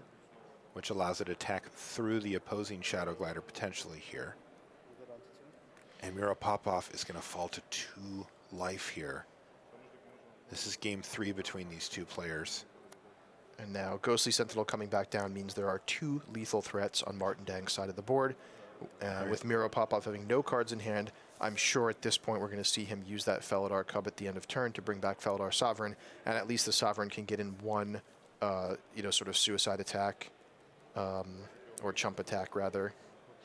[SPEAKER 1] which allows it to attack through the opposing Shadow Glider potentially here. And Miro Popov is going to fall to 2 life here. This is game 3 between these 2 players.
[SPEAKER 2] And now Ghostly Sentinel coming back down means there are 2 lethal threats on Martin Dang's side of the board. With Miro Popov having no cards in hand, I'm sure at this point we're going to see him use that Felidar Cub at the end of turn to bring back Felidar Sovereign, and at least the Sovereign can get in one, sort of suicide attack, or chump attack rather,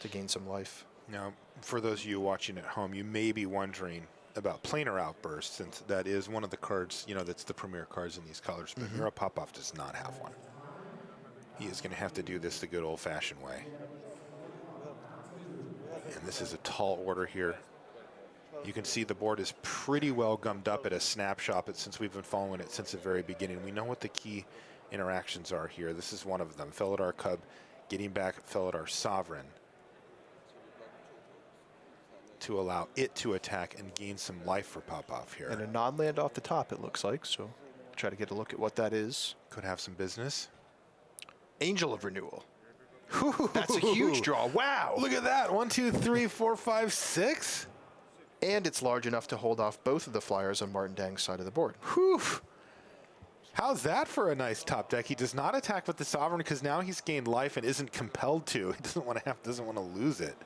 [SPEAKER 2] to gain some life.
[SPEAKER 1] Now, for those of you watching at home, you may be wondering about Planar Outburst, since that is one of the cards, that's the premier cards in these colors, but Miro Popov does not have one. He is going to have to do this the good old-fashioned way. And this is a tall order here. You can see the board is pretty well gummed up at a snapshot, since we've been following it since the very beginning. We know what the key interactions are here. This is one of them. Felidar Cub getting back Felidar Sovereign to allow it to attack and gain some life for Popov here.
[SPEAKER 2] And a non-land off the top, it looks like. So try to get a look at what that is.
[SPEAKER 1] Could have some business.
[SPEAKER 2] Angel of Renewal. That's a huge draw. Wow.
[SPEAKER 1] Look at that. 1, 2, 3, 4, 5, 6.
[SPEAKER 2] And it's large enough to hold off both of the flyers on Martin Dang's side of the board.
[SPEAKER 1] Whew. How's that for a nice top deck? He does not attack with the Sovereign because now he's gained life and isn't compelled to. He doesn't want to lose it.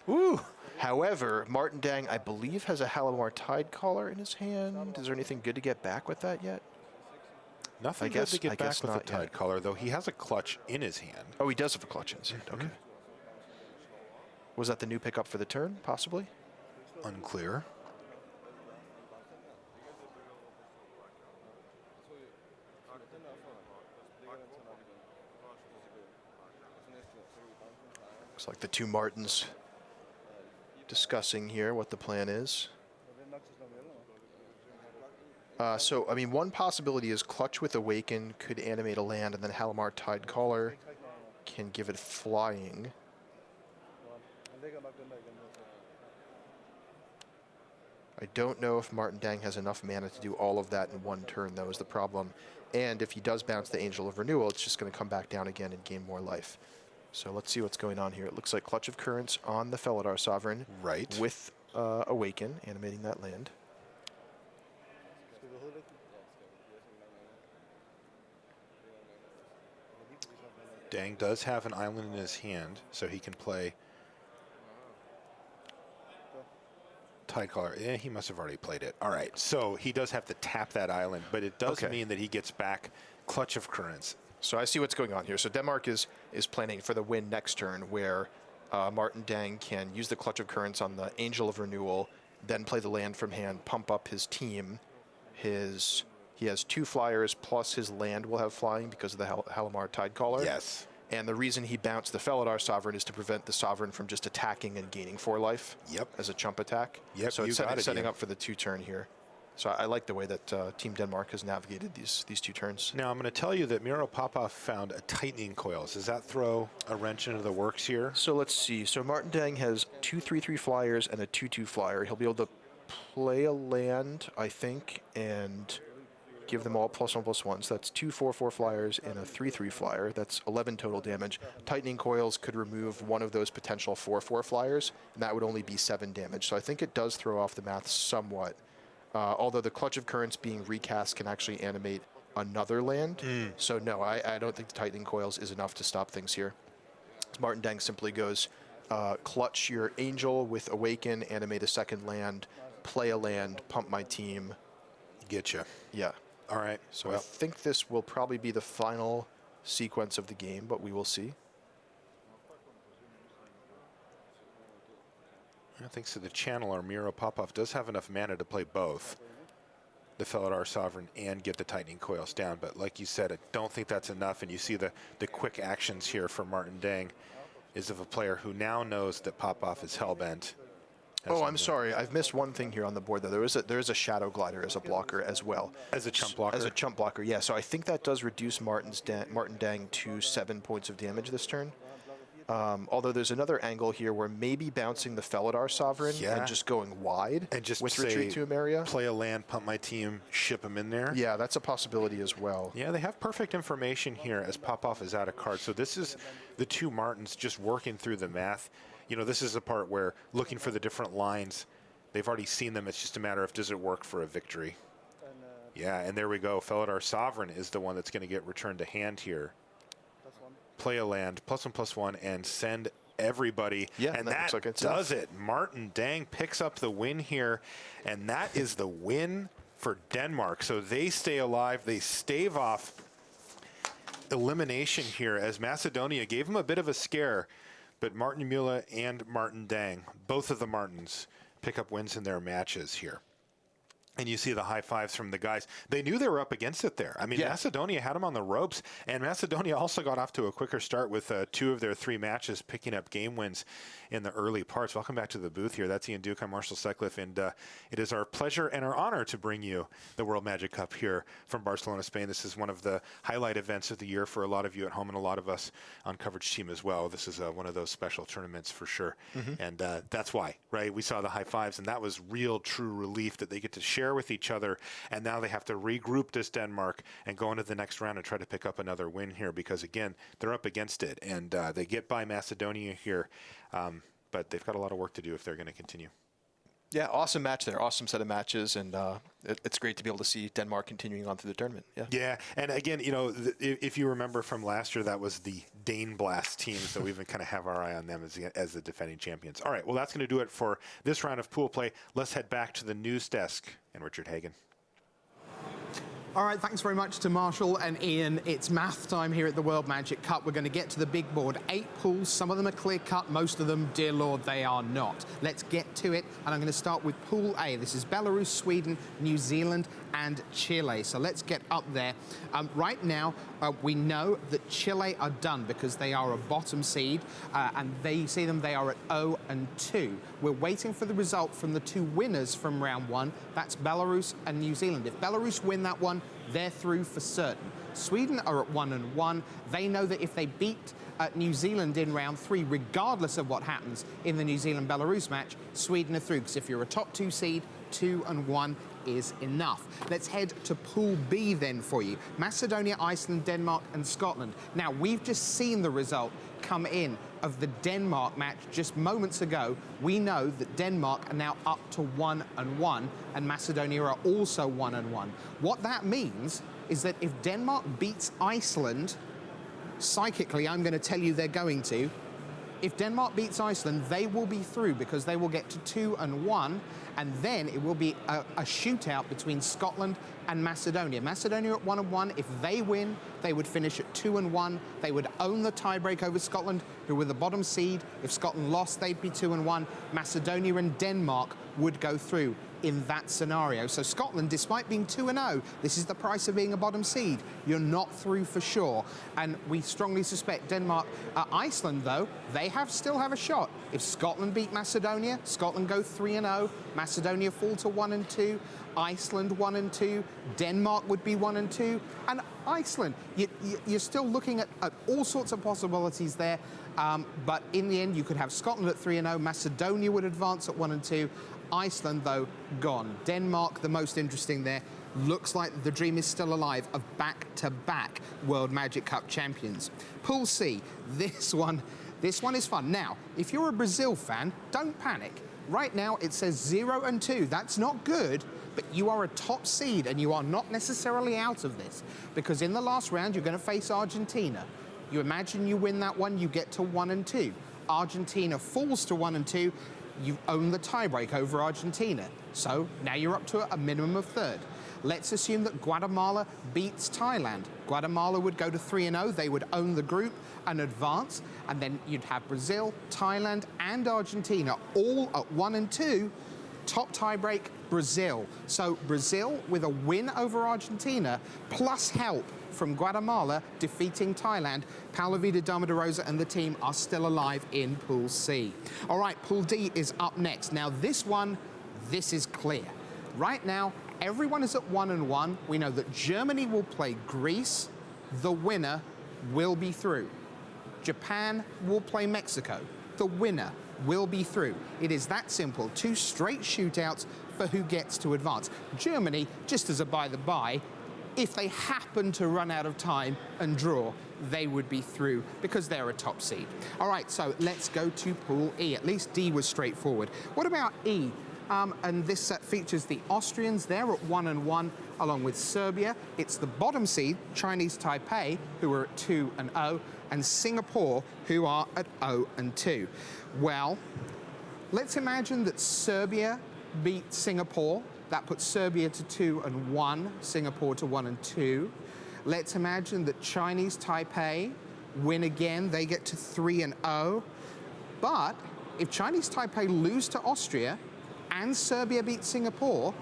[SPEAKER 1] Woo.
[SPEAKER 2] However, Martin Dang, I believe, has a Halimar Tidecaller in his hand. Is there anything good to get back with that yet?
[SPEAKER 1] Nothing good to get back with the Tidecaller, though. He has a clutch in his hand.
[SPEAKER 2] Oh, he does have a clutch in his hand. Okay. Was that the new pickup for the turn, possibly?
[SPEAKER 1] Unclear.
[SPEAKER 2] Looks like the two Martins discussing here what the plan is. So, I mean, one possibility is Clutch with Awaken could animate a land, and then Halimar Tidecaller can give it flying. I don't know if Martin Dang has enough mana to do all of that in one turn, though, is the problem. And if he does bounce the Angel of Renewal, it's just going to come back down again and gain more life. So let's see what's going on here. It looks like Clutch of Currents on the Felidar Sovereign.
[SPEAKER 1] Right.
[SPEAKER 2] With Awaken, animating that land.
[SPEAKER 1] Dang does have an island in his hand, so he can play Tidecaller. Yeah, he must have already played it. All right, so he does have to tap that island, but it does mean that he gets back Clutch of Currents.
[SPEAKER 2] So I see what's going on here. So Denmark is planning for the win next turn, where Martin Dang can use the Clutch of Currents on the Angel of Renewal, then play the land from hand, pump up his team. He has 2 flyers, plus his land will have flying because of the Halimar Tidecaller.
[SPEAKER 1] Yes.
[SPEAKER 2] And the reason he bounced the Felidar Sovereign is to prevent the Sovereign from just attacking and gaining 4 life.
[SPEAKER 1] Yep.
[SPEAKER 2] As a chump attack.
[SPEAKER 1] Yep.
[SPEAKER 2] So it's setting up for the 2-turn here. So I like the way that Team Denmark has navigated these 2 turns.
[SPEAKER 1] Now I'm going to tell you that Miro Popov found a tightening coils. Does that throw a wrench into the works here?
[SPEAKER 2] So let's see. So Martin Dang has 2 3/3 flyers and a 2/2 flyer. He'll be able to play a land, I think, and give them all +1/+1. So that's 2 4/4 flyers and a 3/3 flyer. That's 11 total damage. Tightening coils could remove one of those potential 4/4 flyers, and that would only be 7 damage. So I think it does throw off the math somewhat. Although the Clutch of Currents being recast can actually animate another land. So no, I don't think the Tightening Coils is enough to stop things here. Martin Dang simply goes, clutch your Angel with Awaken, animate a second land, play a land, pump my team.
[SPEAKER 1] Getcha.
[SPEAKER 2] Yeah.
[SPEAKER 1] All right.
[SPEAKER 2] So I think this will probably be the final sequence of the game, but we will see.
[SPEAKER 1] I think so. The channeler, Miro Popov, does have enough mana to play both the Felidar Sovereign and get the Tightening Coils down. But like you said, I don't think that's enough. And you see the quick actions here from Martin Dang is of a player who now knows that Popov is hellbent.
[SPEAKER 2] Oh, I'm sorry. I've missed one thing here on the board, though. There is a Shadow Glider as a blocker as well.
[SPEAKER 1] As a chump blocker?
[SPEAKER 2] As a chump blocker, yeah. So I think that does reduce Martin Dang to 7 points of damage this turn. Although there's another angle here where maybe bouncing the Felidar Sovereign and just going wide
[SPEAKER 1] and just
[SPEAKER 2] with Retreat to Emeria.
[SPEAKER 1] Play a land, pump my team, ship them in there.
[SPEAKER 2] Yeah, that's a possibility as well.
[SPEAKER 1] Yeah, they have perfect information here as Popov is out of cards. So this is the 2 Martins just working through the math. You know, this is the part where looking for the different lines, they've already seen them. It's just a matter of does it work for a victory. Yeah, and there we go. Felidar Sovereign is the one that's going to get returned to hand here. Play a land, +1/+1, and send everybody.
[SPEAKER 2] Yeah,
[SPEAKER 1] and that does it. Martin Dang picks up the win here, and that is the win for Denmark. So they stay alive. They stave off elimination here as Macedonia gave them a bit of a scare, but Martin Müller and Martin Dang, both of the Martins, pick up wins in their matches here. And you see the high fives from the guys. They knew they were up against it there. I mean, Macedonia had them on the ropes, and Macedonia also got off to a quicker start with 2 of their 3 matches, picking up game wins in the early parts. Welcome back to the booth here. That's Ian Duke. I'm Marshall Sutcliffe, and it is our pleasure and our honor to bring you the World Magic Cup here from Barcelona, Spain. This is one of the highlight events of the year for a lot of you at home and a lot of us on coverage team as well. This is one of those special tournaments for sure, and that's why, right? We saw the high fives, and that was real, true relief that they get to share share with each other, and now they have to regroup this Denmark and go into the next round and try to pick up another win here because, again, they're up against it, and they get by Macedonia here, but they've got a lot of work to do if they're going to continue.
[SPEAKER 2] Yeah, awesome match there. Awesome set of matches, and it's great to be able to see Denmark continuing on through the tournament. Yeah.
[SPEAKER 1] Yeah, and again, you know, if you remember from last year, that was the Dane Blast team, so we even kind of have our eye on them as the defending champions. All right, well, that's going to do it for this round of pool play. Let's head back to the news desk and Richard Hagan.
[SPEAKER 5] All right, thanks very much to Marshall and Ian. It's math time here at the World Magic Cup. We're going to get to the big board. 8 pools, some of them are clear-cut, most of them, dear Lord, they are not. Let's get to it, and I'm going to start with Pool A. This is Belarus, Sweden, New Zealand, and Chile. So let's get up there. Right now, we know that Chile are done because they are a bottom seed, and they are at 0-2. We're waiting for the result from the 2 winners from round 1. That's Belarus and New Zealand. If Belarus win that one, they're through for certain. Sweden are at 1-1. They know that if they beat New Zealand in round 3, regardless of what happens in the New Zealand-Belarus match, Sweden are through, because if you're a top 2 seed, 2-1 is enough. Let's head to Pool B then for you. Macedonia, Iceland, Denmark, and Scotland. Now, we've just seen the result come in of the Denmark match just moments ago. We know that Denmark are now up to 1-1, and Macedonia are also 1-1. What that means is that if Denmark beats Iceland, psychically, I'm going to tell you they're going to. If Denmark beats Iceland, they will be through because they will get to 2-1, and then it will be a shootout between Scotland and Macedonia. Macedonia at 1-1. If they win, they would finish at 2-1. They would own the tiebreak over Scotland, who were the bottom seed. If Scotland lost, they'd be 2-1. Macedonia and Denmark would go through in that scenario. So Scotland, despite being 2-0, this is the price of being a bottom seed. You're not through for sure. And we strongly suspect Denmark, Iceland though, they still have a shot. If Scotland beat Macedonia, Scotland go 3-0, Macedonia fall to 1-2, Iceland 1-2, Denmark would be 1-2, and Iceland, you're still looking at all sorts of possibilities there. But in the end, you could have Scotland at 3-0, Macedonia would advance at 1-2, Iceland, though, gone. Denmark, the most interesting there. Looks like the dream is still alive of back-to-back World Magic Cup champions. Pool C, this one is fun. Now, if you're a Brazil fan, don't panic. Right now, it says 0-2. That's not good, but you are a top seed, and you are not necessarily out of this, because in the last round, you're going to face Argentina. You imagine you win that one, you get to 1-2. Argentina falls to 1-2. You own the tiebreak over Argentina. So now you're up to a minimum of 3rd. Let's assume that Guatemala beats Thailand. Guatemala would go to 3-0. They would own the group and advance. And then you'd have Brazil, Thailand, and Argentina all at 1-2. Top tiebreak, Brazil. So Brazil with a win over Argentina, plus help from Guatemala defeating Thailand. Paulo Vida Dama de Rosa and the team are still alive in Pool C. All right, Pool D is up next. Now this is clear. Right now, everyone is at 1-1. We know that Germany will play Greece. The winner will be through. Japan will play Mexico. The winner will be through. It is that simple. 2 straight shootouts for who gets to advance. Germany, just as a by-the-by, if they happen to run out of time and draw, they would be through because they're a top seed. All right, so let's go to Pool E. At least D was straightforward. What about E? And this set features the Austrians. They're at 1-1, along with Serbia. It's the bottom seed, Chinese Taipei, who are at 2-0, and Singapore, who are at 0-2. Well, let's imagine that Serbia beat Singapore. That puts Serbia to 2-1, Singapore to 1-2. Let's imagine that Chinese Taipei win again. They get to 3-0. But if Chinese Taipei lose to Austria and Serbia beat Singapore,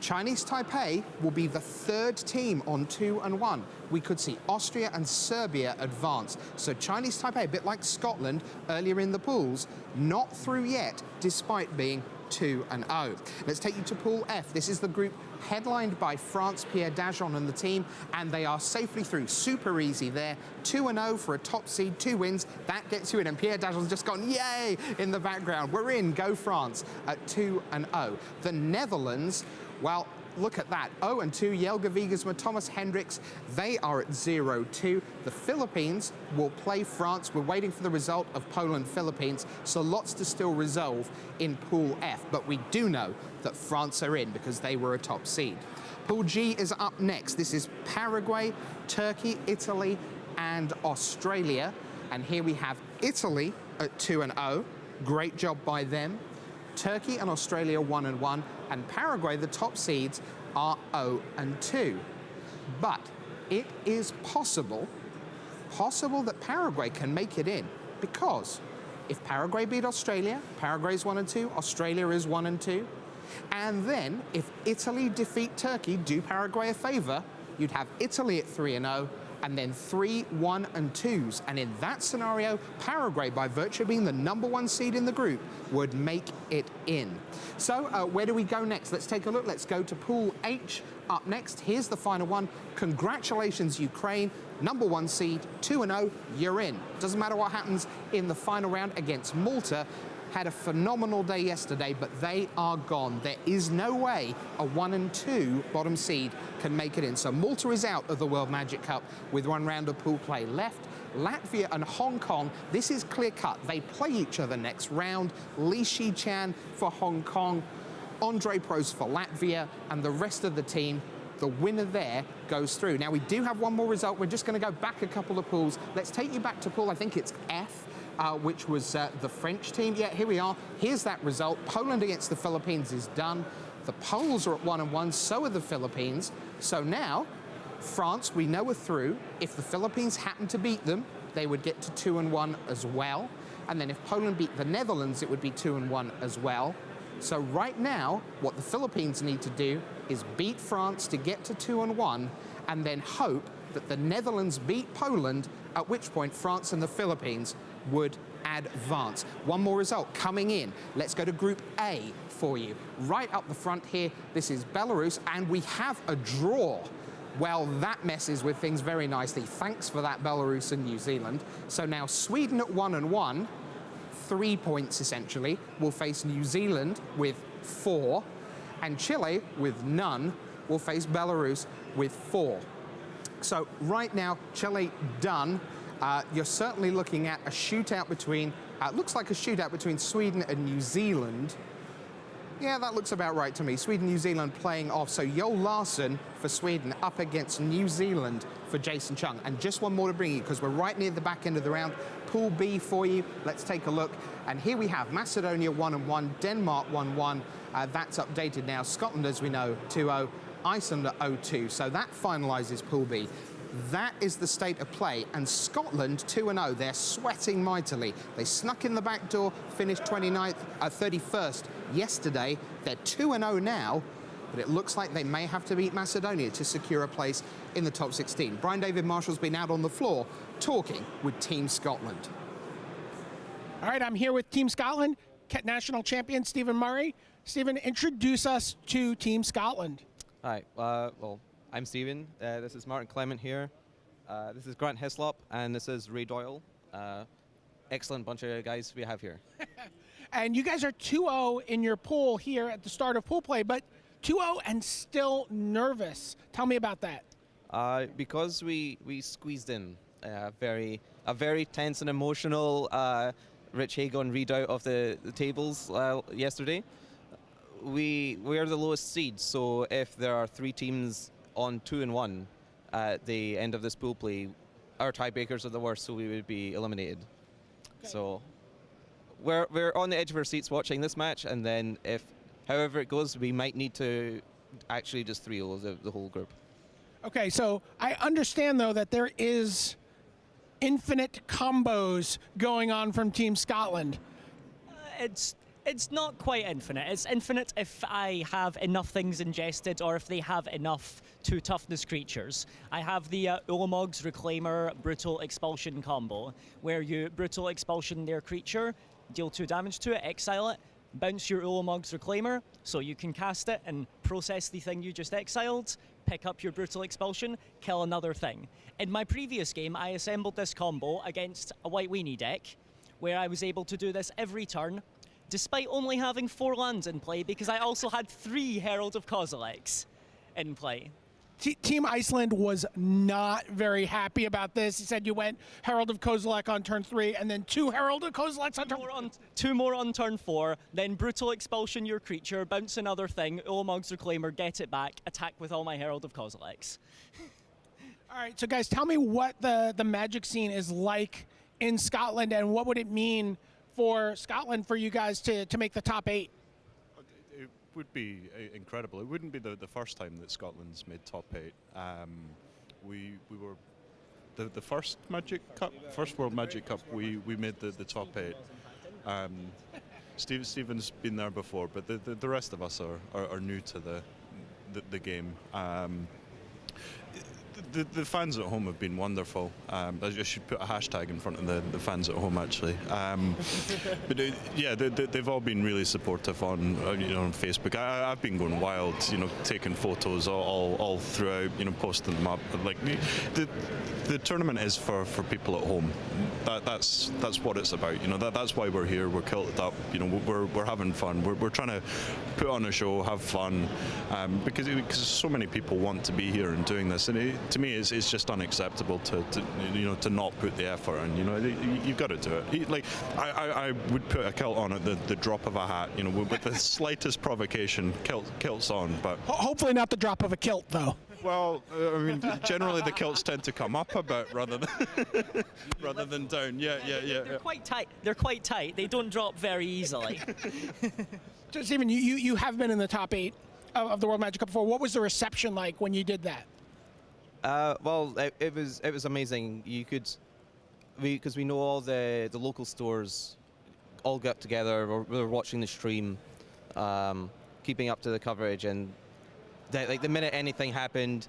[SPEAKER 5] Chinese Taipei will be the 3rd team on 2-1. We could see Austria and Serbia advance. So Chinese Taipei, a bit like Scotland earlier in the pools, not through yet, despite being 2-0. Let's take you to Pool F. This is the group headlined by France, Pierre Dajon and the team, and they are safely through. Super easy there. 2-0 for a top seed, 2 wins. That gets you in, and Pierre Dajon's just gone, yay, in the background. We're in, go France, at 2-0. The Netherlands Well, look at that. 0-2, Jelga Wiegersma, Thomas Hendricks, they are at 0-2. The Philippines will play France. We're waiting for the result of Poland-Philippines, so lots to still resolve in Pool F. But we do know that France are in because they were a top seed. Pool G is up next. This is Paraguay, Turkey, Italy, and Australia. And here we have Italy at 2-0. Great job by them. Turkey and Australia 1-1, and Paraguay, the top seeds, are 0-2. But it is possible that Paraguay can make it in, because if Paraguay beat Australia, Paraguay's 1-2, Australia is 1-2, and then if Italy defeat Turkey, do Paraguay a favor, you'd have Italy at 3-0, and then 3 1-2s. And in that scenario, Paraguay, by virtue of being the #1 seed in the group, would make it in. So where do we go next? Let's take a look. Let's go to Pool H. Up next, here's the final one. Congratulations, Ukraine. #1 seed, 2-0, you're in. Doesn't matter what happens in the final round against Malta. Had a phenomenal day yesterday, but they are gone. There is no way a 1-2 bottom seed can make it in. So Malta is out of the World Magic Cup with one round of pool play left. Latvia and Hong Kong, this is clear cut. They play each other next round. Li Shichan for Hong Kong, Andre Pros for Latvia, and the rest of the team, the winner there goes through. Now we do have one more result. We're just going to go back a couple of pools. Let's take you back to pool, I think it's F. Which was the French team. Yeah, here we are. Here's that result. Poland against the Philippines is done. The Poles are at 1-1, so are the Philippines. So now, France, we know, are through. If the Philippines happen to beat them, they would get to 2-1 as well. And then if Poland beat the Netherlands, it would be 2-1 as well. So right now, what the Philippines need to do is beat France to get to 2-1, and then hope that the Netherlands beat Poland, at which point France and the Philippines would advance. One more result coming in. Let's go to Group A for you. Right up the front here, this is Belarus, and we have a draw. Well, that messes with things very nicely. Thanks for that, Belarus and New Zealand. So now Sweden at 1-1, 3 points essentially, will face New Zealand with 4, and Chile with none will face Belarus with 4. So right now, Chile done. You're certainly looking at a shootout between, looks like a shootout between Sweden and New Zealand. Yeah, that looks about right to me. Sweden, New Zealand playing off. So Jo Larsson for Sweden up against New Zealand for Jason Chung. And just one more to bring you, because we're right near the back end of the round. Pool B for you. Let's take a look. And here we have Macedonia 1-1, Denmark 1-1. That's updated now. Scotland, as we know, 2-0. Iceland at 0-2. So that finalises Pool B. That is the state of play, and Scotland 2-0. They're sweating mightily. They snuck in the back door, finished 31st yesterday. They're 2-0 now, but it looks like they may have to beat Macedonia to secure a place in the top 16. Brian David Marshall's been out on the floor talking with Team Scotland.
[SPEAKER 6] All right, I'm here with Team Scotland, national champion Stephen Murray. Stephen, introduce us to Team Scotland.
[SPEAKER 7] Hi, well, I'm Stephen. This is Martin Clement here. This is Grant Hislop, and this is Ray Doyle. Excellent bunch of guys we have here.
[SPEAKER 6] And you guys are 2-0 in your pool here at the start of pool play, but 2-0 and still nervous. Tell me about that.
[SPEAKER 7] Because we squeezed in a very tense and emotional Rich Hagon readout of the tables yesterday. We are the lowest seed, so if there are 3 teams on 2-1 at the end of this pool play, our tiebreakers are the worst, so we would be eliminated. Okay. So we're on the edge of our seats watching this match, and then if however it goes, we might need to actually just 3-0 the whole group.
[SPEAKER 6] Okay, so I understand though that there is infinite combos going on from Team Scotland.
[SPEAKER 8] It's not quite infinite. It's infinite if I have enough things ingested or if they have enough 2 toughness creatures. I have the Ulamog's Reclaimer Brutal Expulsion combo, where you Brutal Expulsion their creature, deal 2 damage to it, exile it, bounce your Ulamog's Reclaimer, so you can cast it and process the thing you just exiled, pick up your Brutal Expulsion, kill another thing. In my previous game, I assembled this combo against a White Weenie deck, where I was able to do this every turn, despite only having 4 lands in play, because I also had 3 Herald of Kozilek's in play.
[SPEAKER 6] Team Iceland was not very happy about this. He said you went Herald of Kozilek on turn 3, and then 2 Herald of Kozileks on turn 4.
[SPEAKER 8] 2 more on turn 4, then Brutal Expulsion your creature, bounce another thing, Ulamog's Reclaimer, get it back, attack with all my Herald of Kozileks.
[SPEAKER 6] All right, so guys, tell me what the Magic scene is like in Scotland, and what would it mean for Scotland for you guys to make the top 8?
[SPEAKER 9] It would be incredible. It wouldn't be the first time that Scotland's made top 8. We were the first World Magic Cup. We made the top 8. Stephen's been there before, but the rest of us are new to the game. The fans at home have been wonderful. I should put a hashtag in front of the fans at home, actually. But they've all been really supportive on on Facebook. I've been going wild, taking photos all throughout, posting them up. Like the tournament is for people at home. That's what it's about. That's why we're here. We're kilted up. We're having fun. We're trying to put on a show, have fun, because so many people want to be here and doing this. And to me, it's just unacceptable to not put the effort in. You've got to do it. Like I would put a kilt on at the drop of a hat. With the slightest provocation, kilt's on. But
[SPEAKER 6] hopefully not the drop of a kilt, though.
[SPEAKER 9] Well, generally the kilts tend to come up a bit rather than down. Yeah.
[SPEAKER 8] They're quite tight. They're quite tight. They don't drop very easily.
[SPEAKER 6] So, Stephen, you have been in the top 8 of the World Magic Cup before. What was the reception like when you did that?
[SPEAKER 7] Well, it was amazing. Because we know all the local stores all got together. We were watching the stream, keeping up to the coverage, and the minute anything happened,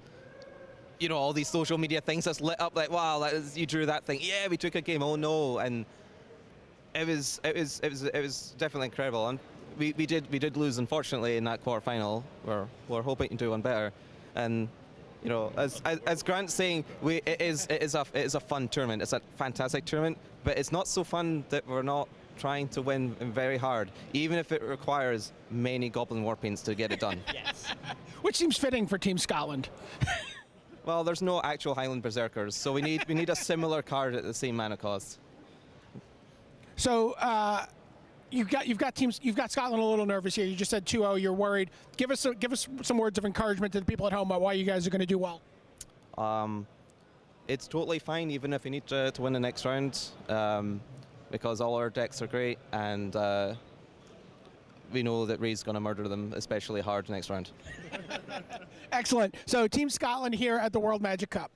[SPEAKER 7] all these social media things that's lit up. Like, wow, you drew that thing. Yeah, we took a game. Oh no, and it was definitely incredible. And we did lose, unfortunately, in that quarterfinal. We're hoping to do one better, and. As Grant's saying, it is a fun tournament. It's a fantastic tournament, but it's not so fun that we're not trying to win very hard, even if it requires many Goblin Warpaints to get it done.
[SPEAKER 8] Yes.
[SPEAKER 6] Which seems fitting for Team Scotland.
[SPEAKER 7] Well, there's no actual Highland Berserkers, so we need a similar card at the same mana cost.
[SPEAKER 6] So. You've got Scotland a little nervous here. You just said 2-0. You're worried. Give us some words of encouragement to the people at home about why you guys are going to do well.
[SPEAKER 7] It's totally fine, even if we need to win the next round, because all our decks are great, and we know that Ray's going to murder them especially hard next round.
[SPEAKER 6] Excellent. So Team Scotland here at the World Magic Cup.